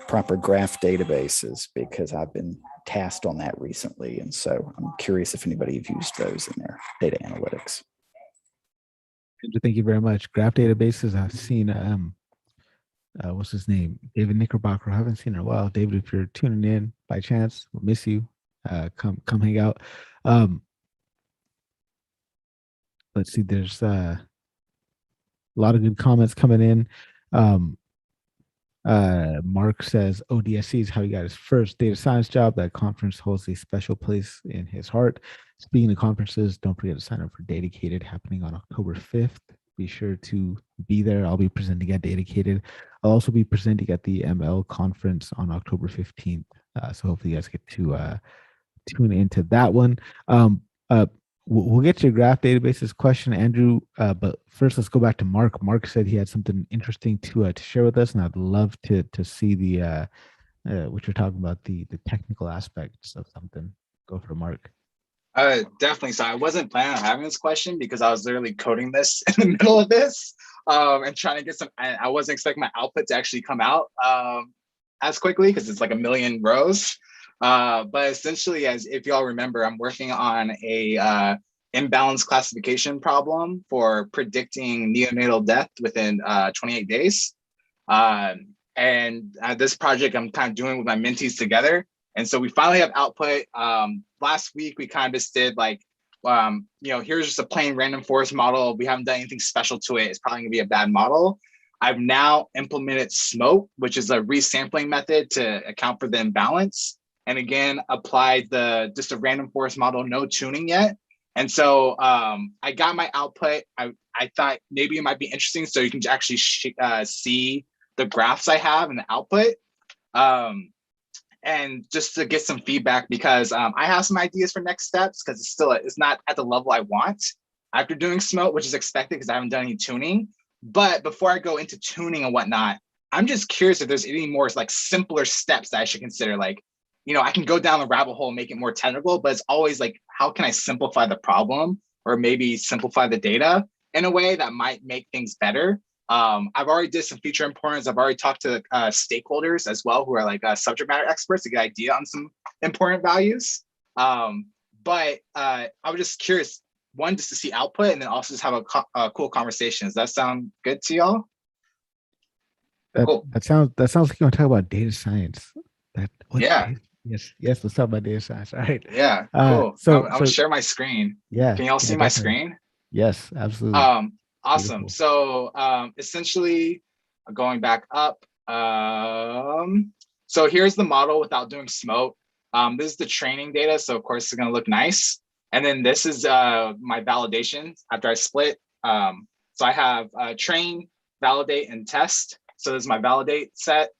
proper graph databases, because I've been tasked on that recently. And so I'm curious if anybody have used those in their data analytics. Thank you very much. Graph databases, I've seen, what's his name? David Knickerbocker. I haven't seen in a while. David, if you're tuning in by chance, we'll miss you. Come hang out. Let's see, there's a lot of good comments coming in. Mark says ODSC is how he got his first data science job. That conference holds a special place in his heart. Speaking of conferences, don't forget to sign up for Datacated, happening on October 5th. Be sure to be there. I'll be presenting at Datacated. I'll also be presenting at the ML conference on October 15th. So hopefully you guys get to tune into that one. We'll get to your graph databases question, Andrew, but first let's go back to Mark. Mark said he had something interesting to share with us, and I'd love to see the what you're talking about, the technical aspects of something. Go for it, Mark. Definitely. So I wasn't planning on having this question because I was literally coding this in the middle of this and trying to get some. I wasn't expecting my output to actually come out as quickly because it's like a million rows. But essentially, as if y'all remember, I'm working on a imbalance classification problem for predicting neonatal death within 28 days. And this project I'm kind of doing with my mentees together. And so we finally have output. Last week, we kind of just did like, here's just a plain random forest model. We haven't done anything special to it. It's probably gonna be a bad model. I've now implemented SMOTE, which is a resampling method to account for the imbalance. And again, applied just a random forest model, no tuning yet. And so I got my output. I thought maybe it might be interesting so you can actually see the graphs I have in the output. And just to get some feedback, because I have some ideas for next steps, because it's not at the level I want after doing SMOTE, which is expected because I haven't done any tuning. But before I go into tuning and whatnot, I'm just curious if there's any more like simpler steps that I should consider. Like, I can go down the rabbit hole and make it more technical, but it's always like, how can I simplify the problem or maybe simplify the data in a way that might make things better? I've already did some feature importance. I've already talked to stakeholders as well, who are like subject matter experts to get an idea on some important values. But I was just curious, one, just to see output, and then also just have a cool conversation. Does that sound good to y'all? Cool. That sounds like you want to talk about data science. Yeah. Yes. Let's talk about data science. All right. Yeah. Cool. So I'm gonna share my screen. Yeah. Can y'all see my screen? Yes, absolutely. Awesome. Beautiful. So essentially, going back up. So here's the model without doing SMOTE. This is the training data, so of course it's gonna look nice. And then this is my validation after I split. So I have train, validate, and test. So this is my validate set.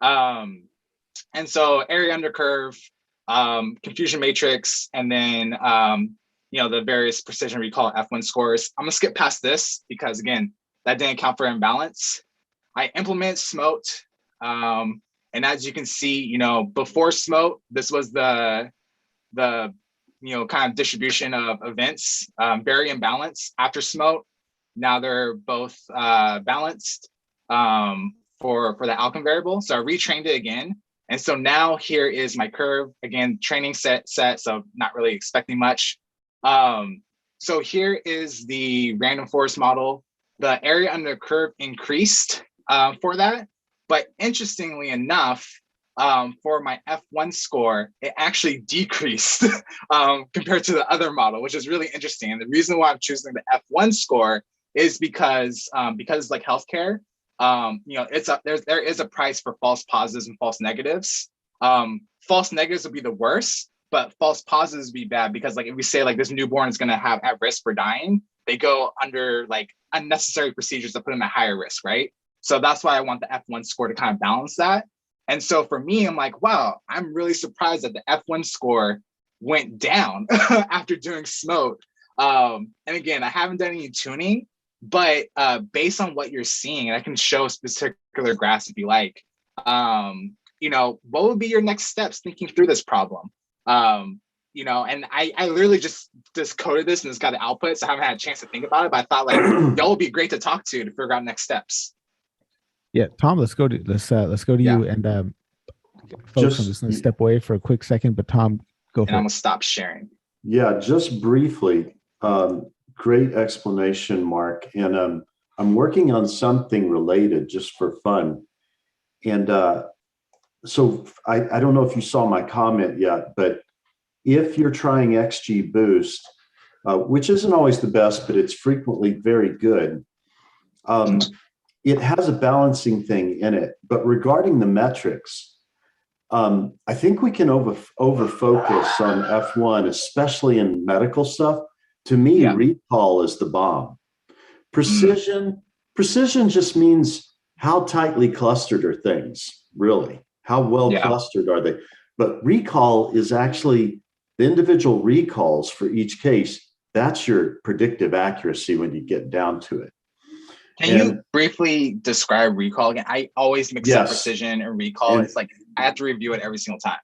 And so area under curve, confusion matrix, and then the various precision recall F1 scores. I'm gonna skip past this because again, that didn't account for imbalance. I implement SMOTE, and And as you can see, you know, before Smote, this was the you know, kind of distribution of events, very imbalanced. After Smote, now they're both balanced for the outcome variable. So I retrained it again. And so now here is my curve. Again, training set, so not really expecting much. So here is the random forest model. The area under the curve increased for that. But interestingly enough, for my F1 score, it actually decreased compared to the other model, which is really interesting. And the reason why I'm choosing the F1 score is because it's like healthcare. You know, there is a price for false positives and false negatives. False negatives would be the worst, but false positives would be bad because, like, if we say like this newborn is going to have at risk for dying, they go under like unnecessary procedures that put them at higher risk, right? So that's why I want the F1 score to kind of balance that. And so for me, I'm like, wow, I'm really surprised that the F1 score went down after doing Smote. And again, I haven't done any tuning, but based on what you're seeing, and I can show particular graphs if you like, you know, what would be your next steps thinking through this problem? You know, and I literally just coded this and it's got an output, so I haven't had a chance to think about it, but I thought like y'all would be great to talk to figure out next steps. Yeah, Tom, let's go to you, and folks, I'm just going to step away for a quick second, but Tom, go for it. I'm gonna stop sharing. Yeah, just briefly, great explanation, Mark. And I'm working on something related just for fun. And so I don't know if you saw my comment yet, but if you're trying XGBoost, which isn't always the best, but it's frequently very good, it has a balancing thing in it. But regarding the metrics, I think we can over focus on F1, especially in medical stuff. To me, recall is the bomb. Precision just means how tightly clustered are things, really? How well clustered are they? But recall is actually the individual recalls for each case. That's your predictive accuracy when you get down to it. Can you briefly describe recall again? I always mix up precision and recall. It's like I have to review it every single time.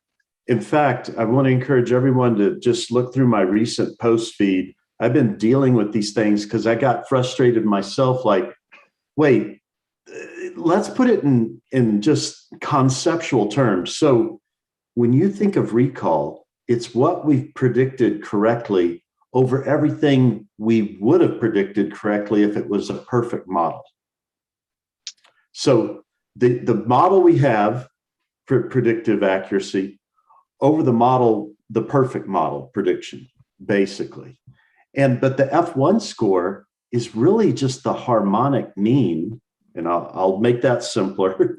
In fact, I want to encourage everyone to just look through my recent post feed. I've been dealing with these things because I got frustrated myself. Like, wait, let's put it in just conceptual terms. So when you think of recall, it's what we've predicted correctly over everything we would have predicted correctly if it was a perfect model. So the model we have for predictive accuracy over the model, the perfect model prediction, basically. But the F1 score is really just the harmonic mean, and I'll make that simpler.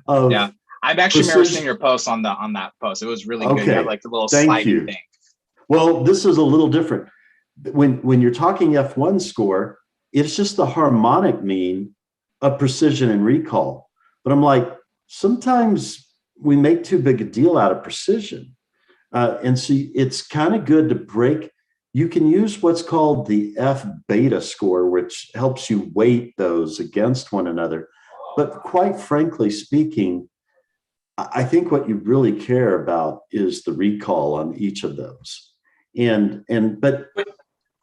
I've actually never seen your post on that post. It was really good. You have like the little sliding thing. Well, this is a little different. When you're talking F1 score, it's just the harmonic mean of precision and recall. But I'm like, sometimes we make too big a deal out of precision. And so it's kind of good to break. You can use what's called the F beta score, which helps you weight those against one another. But quite frankly speaking, I think what you really care about is the recall on each of those. But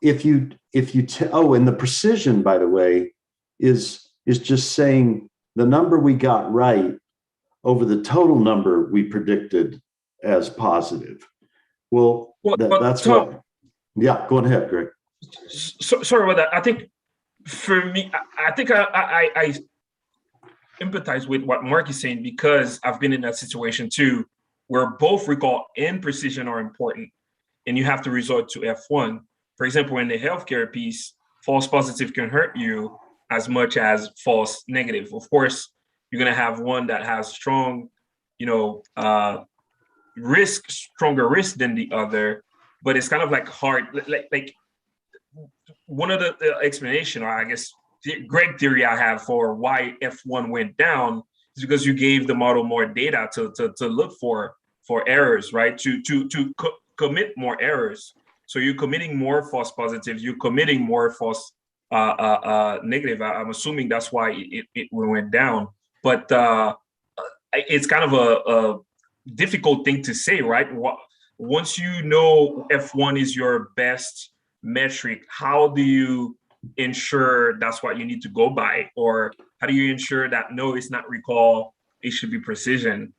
if you and the precision, by the way, is just saying the number we got right over the total number we predicted as positive. Well, that's Tom, what. Yeah, go ahead, Greg. Sorry about that. I think for me, I think I empathize with what Mark is saying because I've been in that situation too, where both recall and precision are important, and you have to resort to F1. For example, in the healthcare piece, false positive can hurt you as much as false negative. Of course, you're going to have one that has strong, stronger risk than the other, but it's kind of like hard. Like one of the explanation, or I guess Greg theory I have for why F1 went down is because you gave the model more data to look for errors, right? To commit more errors. So you're committing more false positives, you're committing more false negative. I'm assuming that's why it went down. But it's kind of a difficult thing to say, right? Once you know F1 is your best metric, how do you ensure that's what you need to go by? Or how do you ensure that no, it's not recall, it should be precision?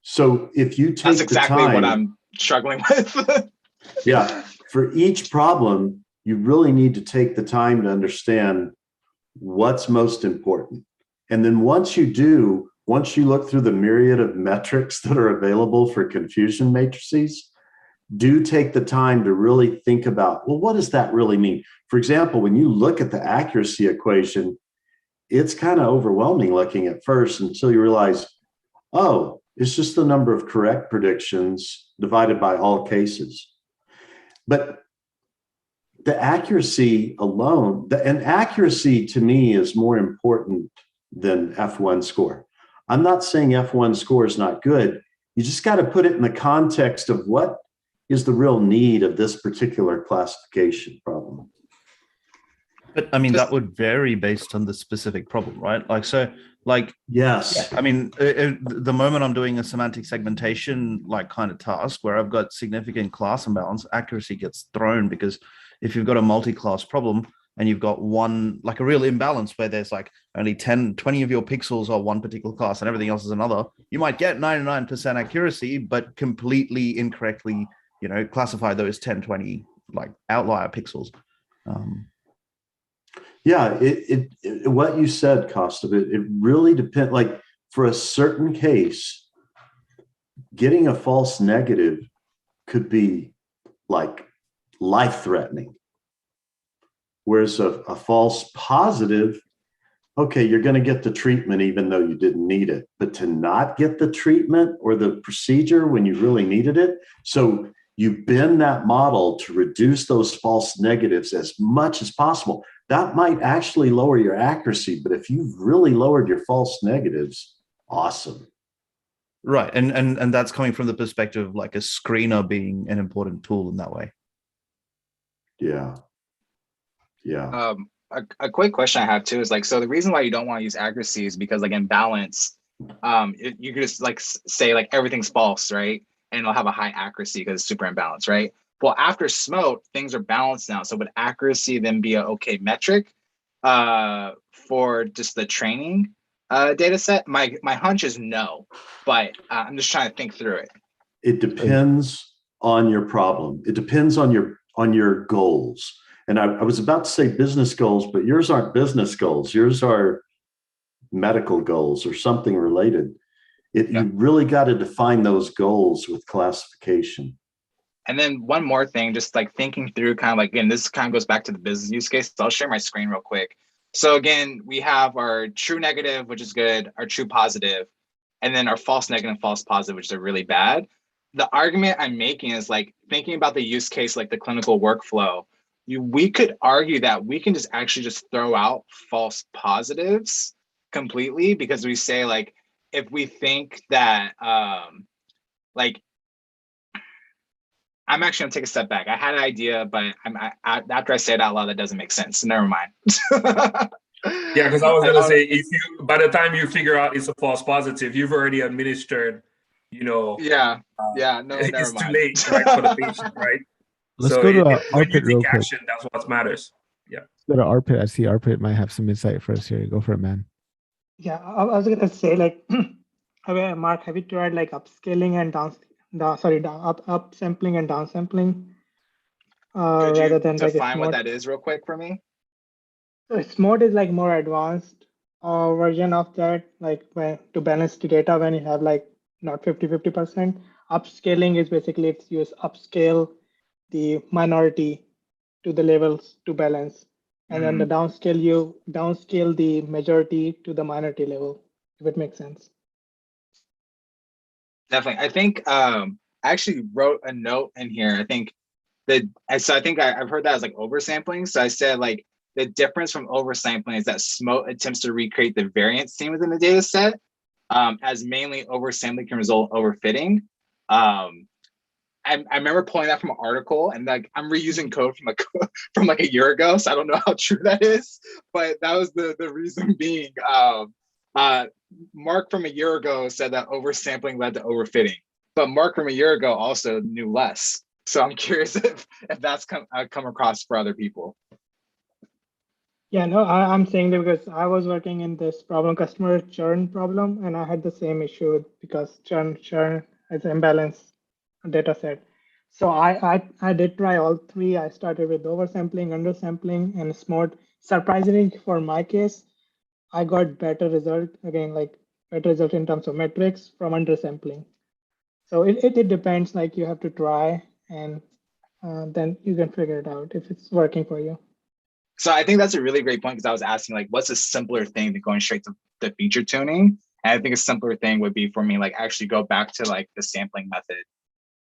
So if you take That's exactly the time, what I'm struggling with. yeah, for each problem, you really need to take the time to understand what's most important. And then once you look through the myriad of metrics that are available for confusion matrices, do take the time to really think about, well, what does that really mean? For example, when you look at the accuracy equation, it's kind of overwhelming looking at first until you realize, oh, it's just the number of correct predictions divided by all cases. But the accuracy alone, and accuracy to me is more important than F1 score. I'm not saying F1 score is not good. You just got to put it in the context of what is the real need of this particular classification problem. But I mean, that would vary based on the specific problem, right? Yes. I mean, the moment I'm doing a semantic segmentation kind of task where I've got significant class imbalance, accuracy gets thrown, because if you've got a multi-class problem and you've got one, like a real imbalance where there's like only 10, 20 of your pixels are one particular class and everything else is another, you might get 99% accuracy, but completely incorrectly, classify those 10, 20 like outlier pixels. Yeah, what you said, Costa, it really depends. Like for a certain case, getting a false negative could be like life-threatening. Whereas a false positive, okay, you're going to get the treatment even though you didn't need it. But to not get the treatment or the procedure when you really needed it, so you bend that model to reduce those false negatives as much as possible. That might actually lower your accuracy, but if you've really lowered your false negatives, awesome. Right, and that's coming from the perspective of like a screener being an important tool in that way. Yeah. A quick question I have too is so the reason why you don't want to use accuracy is because in balance, you could just say everything's false, right? And it'll have a high accuracy because it's super imbalanced, right? Well, after smote, things are balanced now. So would accuracy then be a okay metric for just the training data set? My hunch is no, but I'm just trying to think through it. It depends on your problem. It depends on your goals. And I was about to say business goals, but yours aren't business goals. Yours are medical goals or something related. You really got to define those goals with classification. And then one more thing, just thinking through again, this kind of goes back to the business use case. So I'll share my screen real quick. So again, we have our true negative, which is good, our true positive, and then our false negative and false positive, which are really bad. The argument I'm making is thinking about the use case, the clinical workflow. We could argue that we can just throw out false positives completely, because we say if we think that I'm actually gonna take a step back. I had an idea, but after I say it out loud, that doesn't make sense. So never mind. Yeah, because I was gonna say, by the time you figure out it's a false positive, you've already administered, no, never it's mind. too late, right, for the patient, right? Let's go to when you Arpit real take quick. action, that's what matters. Yeah. Let's go to Arpit. I see Arpit might have some insight for us here. Go for it, man. Yeah, I was gonna say Mark, have you tried upscaling and upsampling and downsampling? Could you rather than define what that is real quick for me? So Smote is more advanced version of that, to balance the data when you have not 50-50%. Upscaling is basically you upscale the minority to the levels to balance. And then the downscale, you downscale the majority to the minority level, if it makes sense. Definitely. I think I actually wrote a note in here. I think I've heard that as oversampling. So I said the difference from oversampling is that Smote attempts to recreate the variance seen within the data set, as mainly oversampling can result in overfitting. I remember pulling that from an article, and I'm reusing code from a year ago, so I don't know how true that is, but that was the reason being. Mark from a year ago said that oversampling led to overfitting, but Mark from a year ago also knew less. So I'm curious if that's come across for other people. Yeah, no, I'm saying that because I was working in this problem, customer churn problem, and I had the same issue because churn is imbalance data set. So I did try all three. I started with oversampling, undersampling, and smart. Surprisingly, for my case, I got better result again, like better result in terms of metrics from undersampling. So it depends. Like you have to try, and then you can figure it out if it's working for you. So I think that's a really great point because I was asking like, what's a simpler thing than going straight to the feature tuning? And I think a simpler thing would be for me, like actually go back to like the sampling method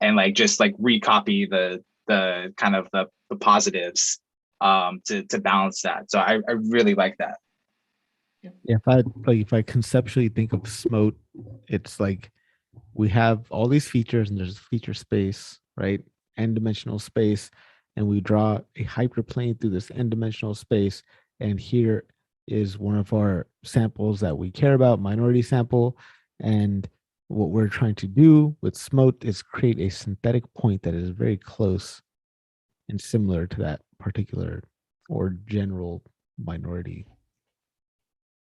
and like just like recopy the kind of the positives to balance that. So I really like that. Yeah, if I conceptually think of Smote, it's like we have all these features and there's feature space, right? N-dimensional space, and we draw a hyperplane through this n-dimensional space. And here is one of our samples that we care about, minority sample. And what we're trying to do with Smote is create a synthetic point that is very close and similar to that particular or general minority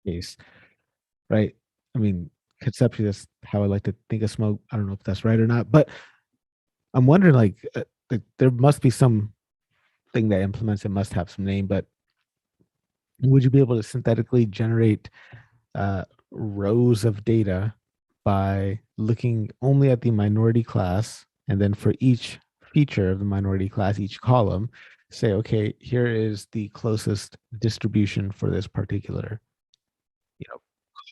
case, right? I mean, conceptually, that's how I like to think of Smote. I don't know if that's right or not, but I'm wondering, like there must be some thing that implements it, must have some name, but would you be able to synthetically generate rows of data by looking only at the minority class, and then for each feature of the minority class, each column, say, okay, here is the closest distribution for this particular,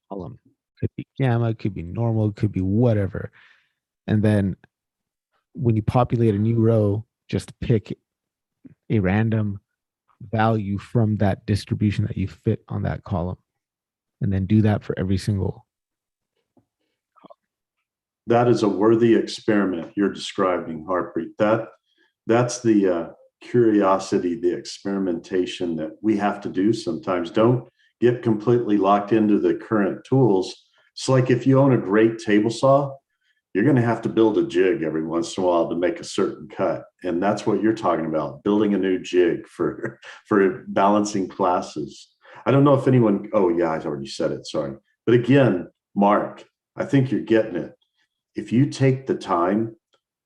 column. Could be gamma, could be normal, could be whatever. And then when you populate a new row, just pick a random value from that distribution that you fit on that column, and then do that for every single. That is a worthy experiment you're describing, Harpreet. That's the curiosity, the experimentation that we have to do sometimes. Don't get completely locked into the current tools. It's like if you own a great table saw, you're going to have to build a jig every once in a while to make a certain cut. And that's what you're talking about, building a new jig for balancing classes. I don't know if anyone, oh yeah, I already said it, sorry. But again, Mark, I think you're getting it. If you take the time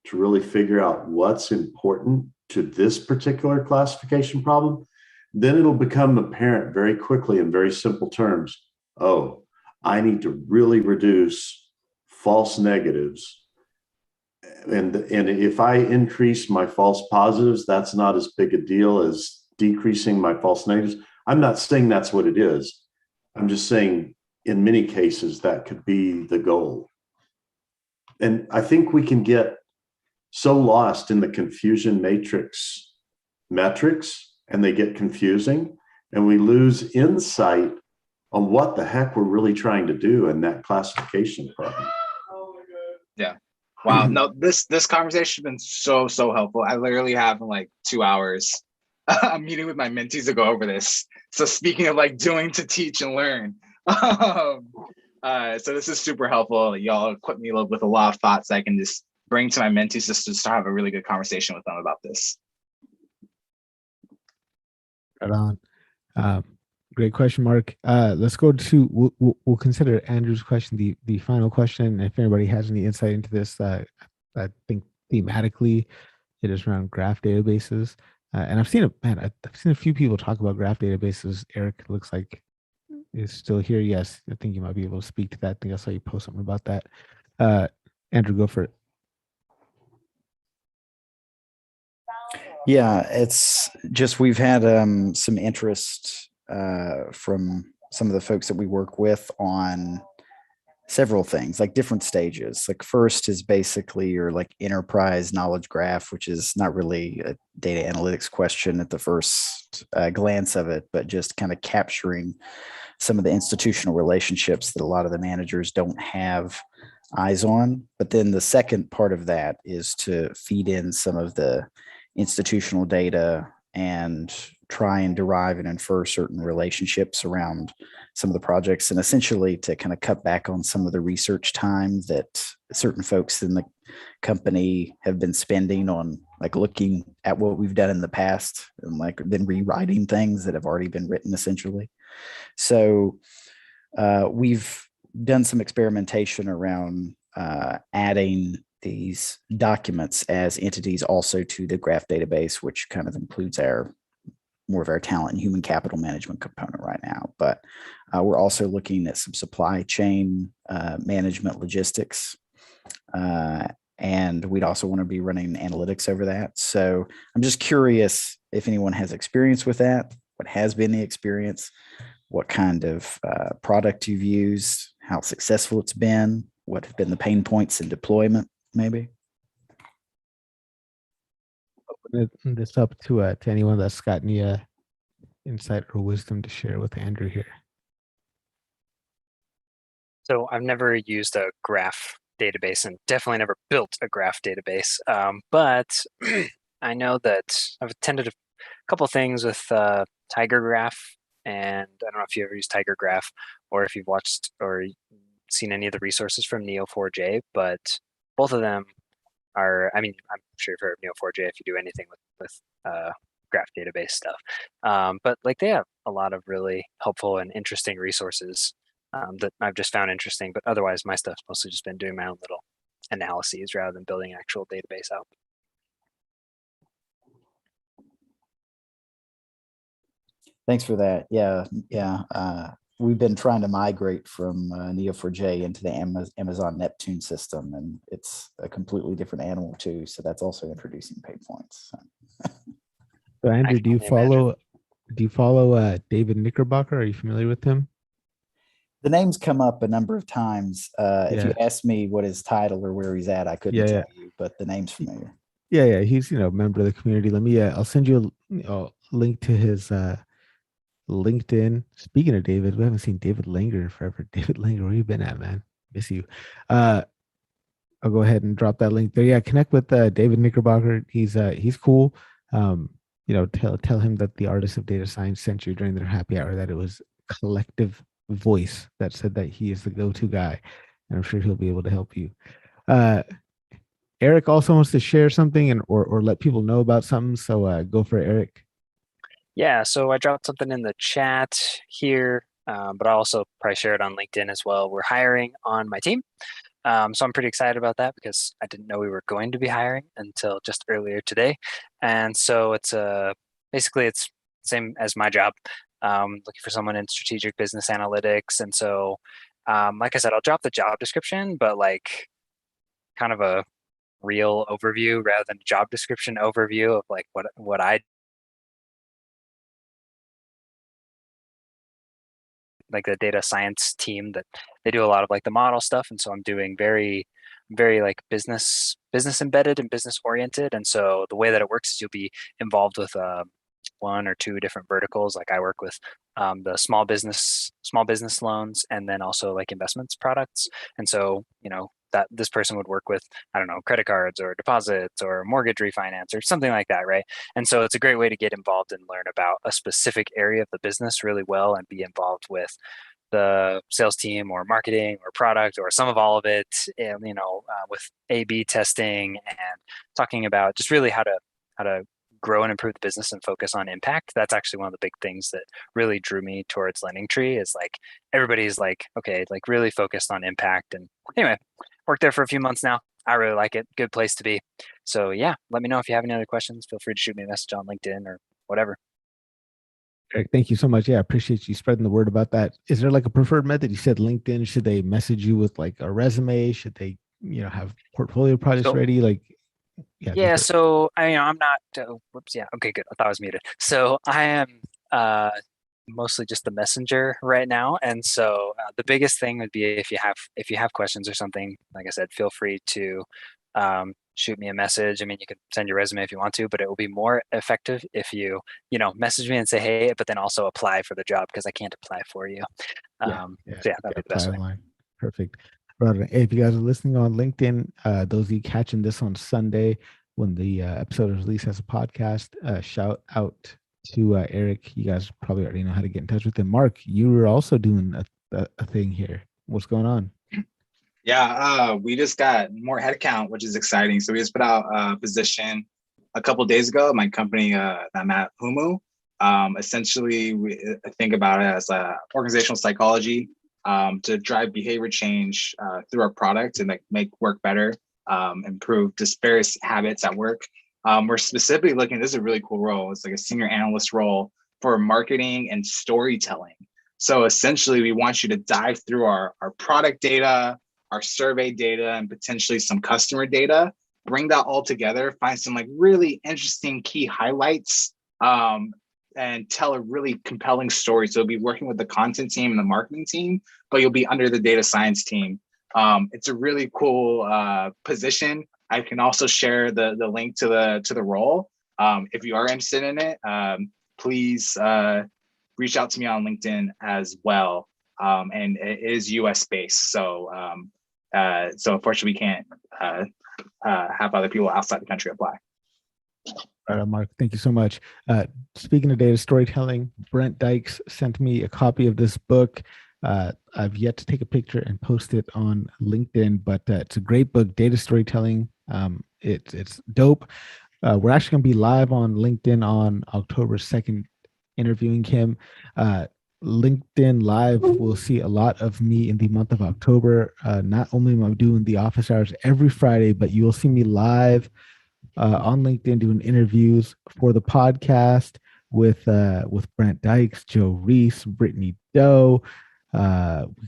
to really figure out what's important to this particular classification problem, then it'll become apparent very quickly in very simple terms. Oh, I need to really reduce false negatives. And if I increase my false positives, that's not as big a deal as decreasing my false negatives. I'm not saying that's what it is. I'm just saying in many cases that could be the goal. And I think we can get so lost in the confusion matrix metrics, and they get confusing, and we lose insight on what the heck we're really trying to do in that classification problem. Yeah. Wow. No, this conversation has been so helpful. I literally have in like 2 hours a meeting with my mentees to go over this. So speaking of like doing to teach and learn. So this is super helpful. Y'all equip me with a lot of thoughts I can just bring to my mentees just to start have a really good conversation with them about this. Right on. Great question, Mark. Let's go to, we'll consider Andrew's question, the final question. If anybody has any insight into this, I think thematically it is around graph databases. And I've seen a few people talk about graph databases. Eric looks like is still here. Yes, I think you might be able to speak to that. I think I saw you post something about that. Andrew, go for it. Yeah, it's just we've had some interest from some of the folks that we work with on several things, like different stages. Like first is basically your like enterprise knowledge graph, which is not really a data analytics question at the first glance of it, but just kind of capturing some of the institutional relationships that a lot of the managers don't have eyes on. But then the second part of that is to feed in some of the institutional data and try and derive and infer certain relationships around some of the projects, and essentially to kind of cut back on some of the research time that certain folks in the company have been spending on like looking at what we've done in the past and like then rewriting things that have already been written essentially. So we've done some experimentation around adding these documents as entities also to the graph database, which kind of includes more of our talent and human capital management component right now. But we're also looking at some supply chain management logistics. And we'd also want to be running analytics over that. So I'm just curious if anyone has experience with that, what has been the experience, what kind of product you've used, how successful it's been, what have been the pain points in deployment, maybe. Open this up to anyone that's got any insight or wisdom to share with Andrew here. So I've never used a graph database and definitely never built a graph database. But I know that I've attended a couple things with Tiger Graph, and I don't know if you ever use Tiger Graph or if you've watched or seen any of the resources from Neo4j, but both of them are, I mean, I'm sure you've heard of Neo4j if you do anything with graph database stuff. But like they have a lot of really helpful and interesting resources that I've just found interesting, but otherwise my stuff's mostly just been doing my own little analyses rather than building an actual database out. Thanks for that. Yeah. We've been trying to migrate from Neo4j into the Amazon Neptune system, and it's a completely different animal too. So that's also introducing pain points. So Andrew, do you follow David Knickerbocker? Are you familiar with him? The name's come up a number of times. If you asked me what his title or where he's at, I couldn't tell you, but the name's familiar. Yeah. He's a member of the community. Let me. I'll send you a link to his LinkedIn. Speaking of David, we haven't seen David Langer in forever. David Langer, where you been at, man? Miss you. I'll go ahead and drop that link there. Yeah, connect with David Knickerbocker. He's cool. Tell him that the Artists of Data Science sent you during their happy hour, that it was collective voice that said that he is the go-to guy, and I'm sure he'll be able to help you. Eric also wants to share something or let people know about something, so go for it, Eric. Yeah, so I dropped something in the chat here, but I also probably share it on LinkedIn as well. We're hiring on my team. So I'm pretty excited about that because I didn't know we were going to be hiring until just earlier today. And so it's basically it's same as my job, looking for someone in strategic business analytics. And so, like I said, I'll drop the job description, but like kind of a real overview rather than a job description overview of like what I like the data science team, that they do a lot of like the model stuff. And so I'm doing very, very like business embedded and business oriented. And so the way that it works is you'll be involved with one or two different verticals. Like I work with the small business loans, and then also like investments products. And so, that this person would work with, I don't know, credit cards or deposits or mortgage refinance or something like that, right? And so it's a great way to get involved and learn about a specific area of the business really well and be involved with the sales team or marketing or product or some of all of it, and, with A/B testing and talking about just really how to grow and improve the business and focus on impact. That's actually one of the big things that really drew me towards LendingTree, is like everybody's like, okay, like really focused on impact. And anyway, worked there for a few months now. I really like it. Good place to be. So yeah, let me know if you have any other questions. Feel free to shoot me a message on LinkedIn or whatever. Eric, thank you so much. Yeah, I appreciate you spreading the word about that. Is there like a preferred method? You said LinkedIn. Should they message you with like a resume? Should they, have portfolio projects ready? Like, yeah. So I'm not. Whoops. Yeah. Okay. Good. I thought I was muted. So I am mostly just the messenger right now, and so the biggest thing would be if you have questions or something. Like I said, feel free to shoot me a message. I mean, you can send your resume if you want to, but it will be more effective if you message me and say hey, but then also apply for the job, because I can't apply for you. So that'd be the best way. Perfect. Right. If you guys are listening on LinkedIn, those of you catching this on Sunday when the episode is released as a podcast, shout out to Eric. You guys probably already know how to get in touch with him. Mark, you were also doing a thing here. What's going on? Yeah, we just got more headcount, which is exciting. So we just put out a position a couple of days ago. My company, I'm at Humu. Essentially, we think about it as organizational psychology to drive behavior change through our product and like make work better, improve just various habits at work. We're specifically looking, this is a really cool role. It's like a senior analyst role for marketing and storytelling. So essentially, we want you to dive through our product data, our survey data, and potentially some customer data, bring that all together, find some like really interesting key highlights, and tell a really compelling story. So you'll be working with the content team and the marketing team, but you'll be under the data science team. It's a really cool position. I can also share the link to the role. If you are interested in it, please reach out to me on LinkedIn as well. And it is US based. So unfortunately we can't have other people outside the country apply. All right, Mark, thank you so much. Speaking of data storytelling, Brent Dykes sent me a copy of this book. I've yet to take a picture and post it on LinkedIn, but it's a great book, Data Storytelling. It's dope. We're actually going to be live on LinkedIn on October 2nd, interviewing him. LinkedIn Live will see a lot of me in the month of October. Not only am I doing the office hours every Friday, but you will see me live on LinkedIn doing interviews for the podcast with Brent Dykes, Joe Reese, Brittany Doe. We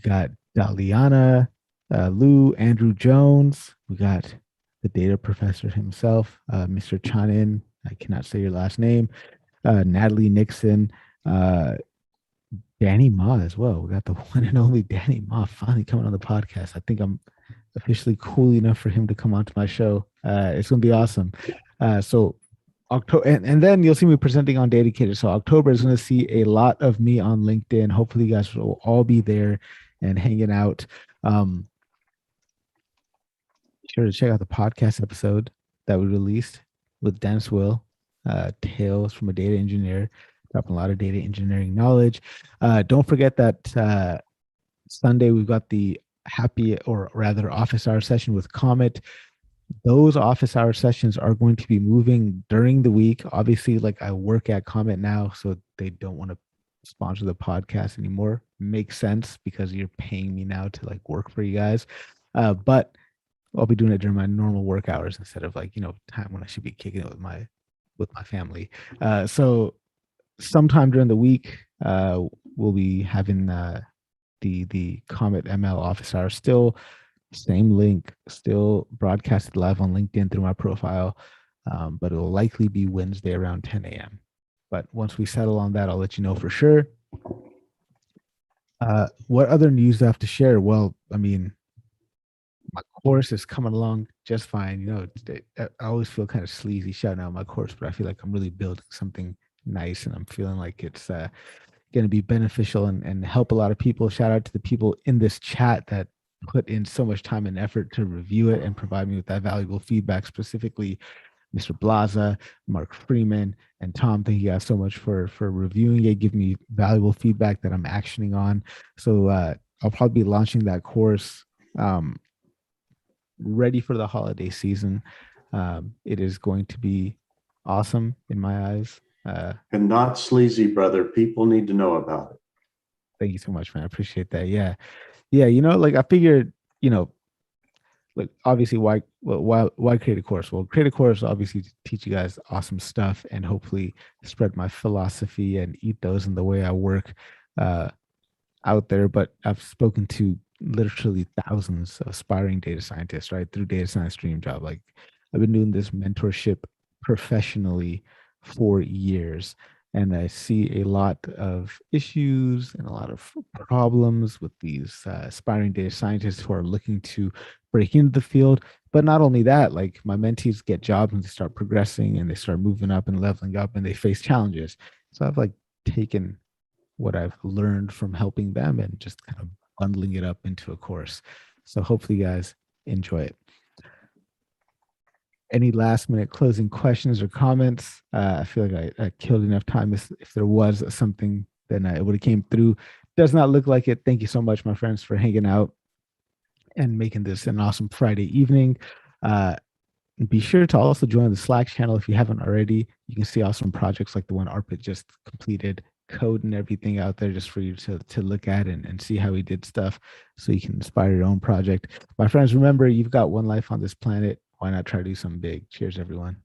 got Daliana, Lou, Andrew Jones. We got the data professor himself, Mr. Chanin. I cannot say your last name. Natalie Nixon, Danny Ma as well. We got the one and only Danny Ma finally coming on the podcast. I think I'm officially cool enough for him to come onto my show. It's going to be awesome. So October, and then you'll see me presenting on Datacated. So October is going to see a lot of me on LinkedIn. Hopefully you guys will all be there and hanging out. Be sure to check out the podcast episode that we released with Dennis Will, Tales from a Data Engineer, dropping a lot of data engineering knowledge. Don't forget that Sunday we've got the office hour session with Comet. Those office hour sessions are going to be moving during the week. Obviously, like I work at Comet now, so they don't want to sponsor the podcast anymore. Makes sense because you're paying me now to like work for you guys. But I'll be doing it during my normal work hours instead of like, time when I should be kicking it with my family. So sometime during the week, we'll be having the Comet ML office hour. Still same link, still broadcasted live on LinkedIn through my profile, but it will likely be Wednesday around 10 a.m. But once we settle on that, I'll let you know for sure. What other news do I have to share? Well, I mean, my course is coming along just fine. I always feel kind of sleazy shouting out my course, but I feel like I'm really building something nice, and I'm feeling like it's going to be beneficial and help a lot of people. Shout out to the people in this chat that put in so much time and effort to review it and provide me with that valuable feedback, specifically Mr. Blaza, Mark Freeman, and Tom. Thank you guys so much for reviewing it, giving me valuable feedback that I'm actioning on. So I'll probably be launching that course ready for the holiday season. It is going to be awesome in my eyes. And not sleazy, brother. People need to know about it. Thank you so much, man. I appreciate that. Yeah. Like I figured, like obviously why create a course? Well, create a course obviously to teach you guys awesome stuff and hopefully spread my philosophy and eat those in the way I work out there. But I've spoken to literally thousands of aspiring data scientists, right, through Data Science Dream Job. Like I've been doing this mentorship professionally for years, and I see a lot of issues and a lot of problems with these aspiring data scientists who are looking to break into the field. But not only that, like my mentees get jobs and they start progressing and they start moving up and leveling up and they face challenges. So I've like taken what I've learned from helping them and just kind of bundling it up into a course. So hopefully you guys enjoy it. Any last minute closing questions or comments? I feel like I killed enough time. If there was something, then it would have came through. Does not look like it. Thank you so much, my friends, for hanging out and making this an awesome Friday evening. Be sure to also join the Slack channel if you haven't already. You can see awesome projects like the one Arpit just completed, code and everything out there just for you to look at and see how he did stuff so you can inspire your own project. My friends, remember, you've got one life on this planet. Why not try to do something big? Cheers, everyone.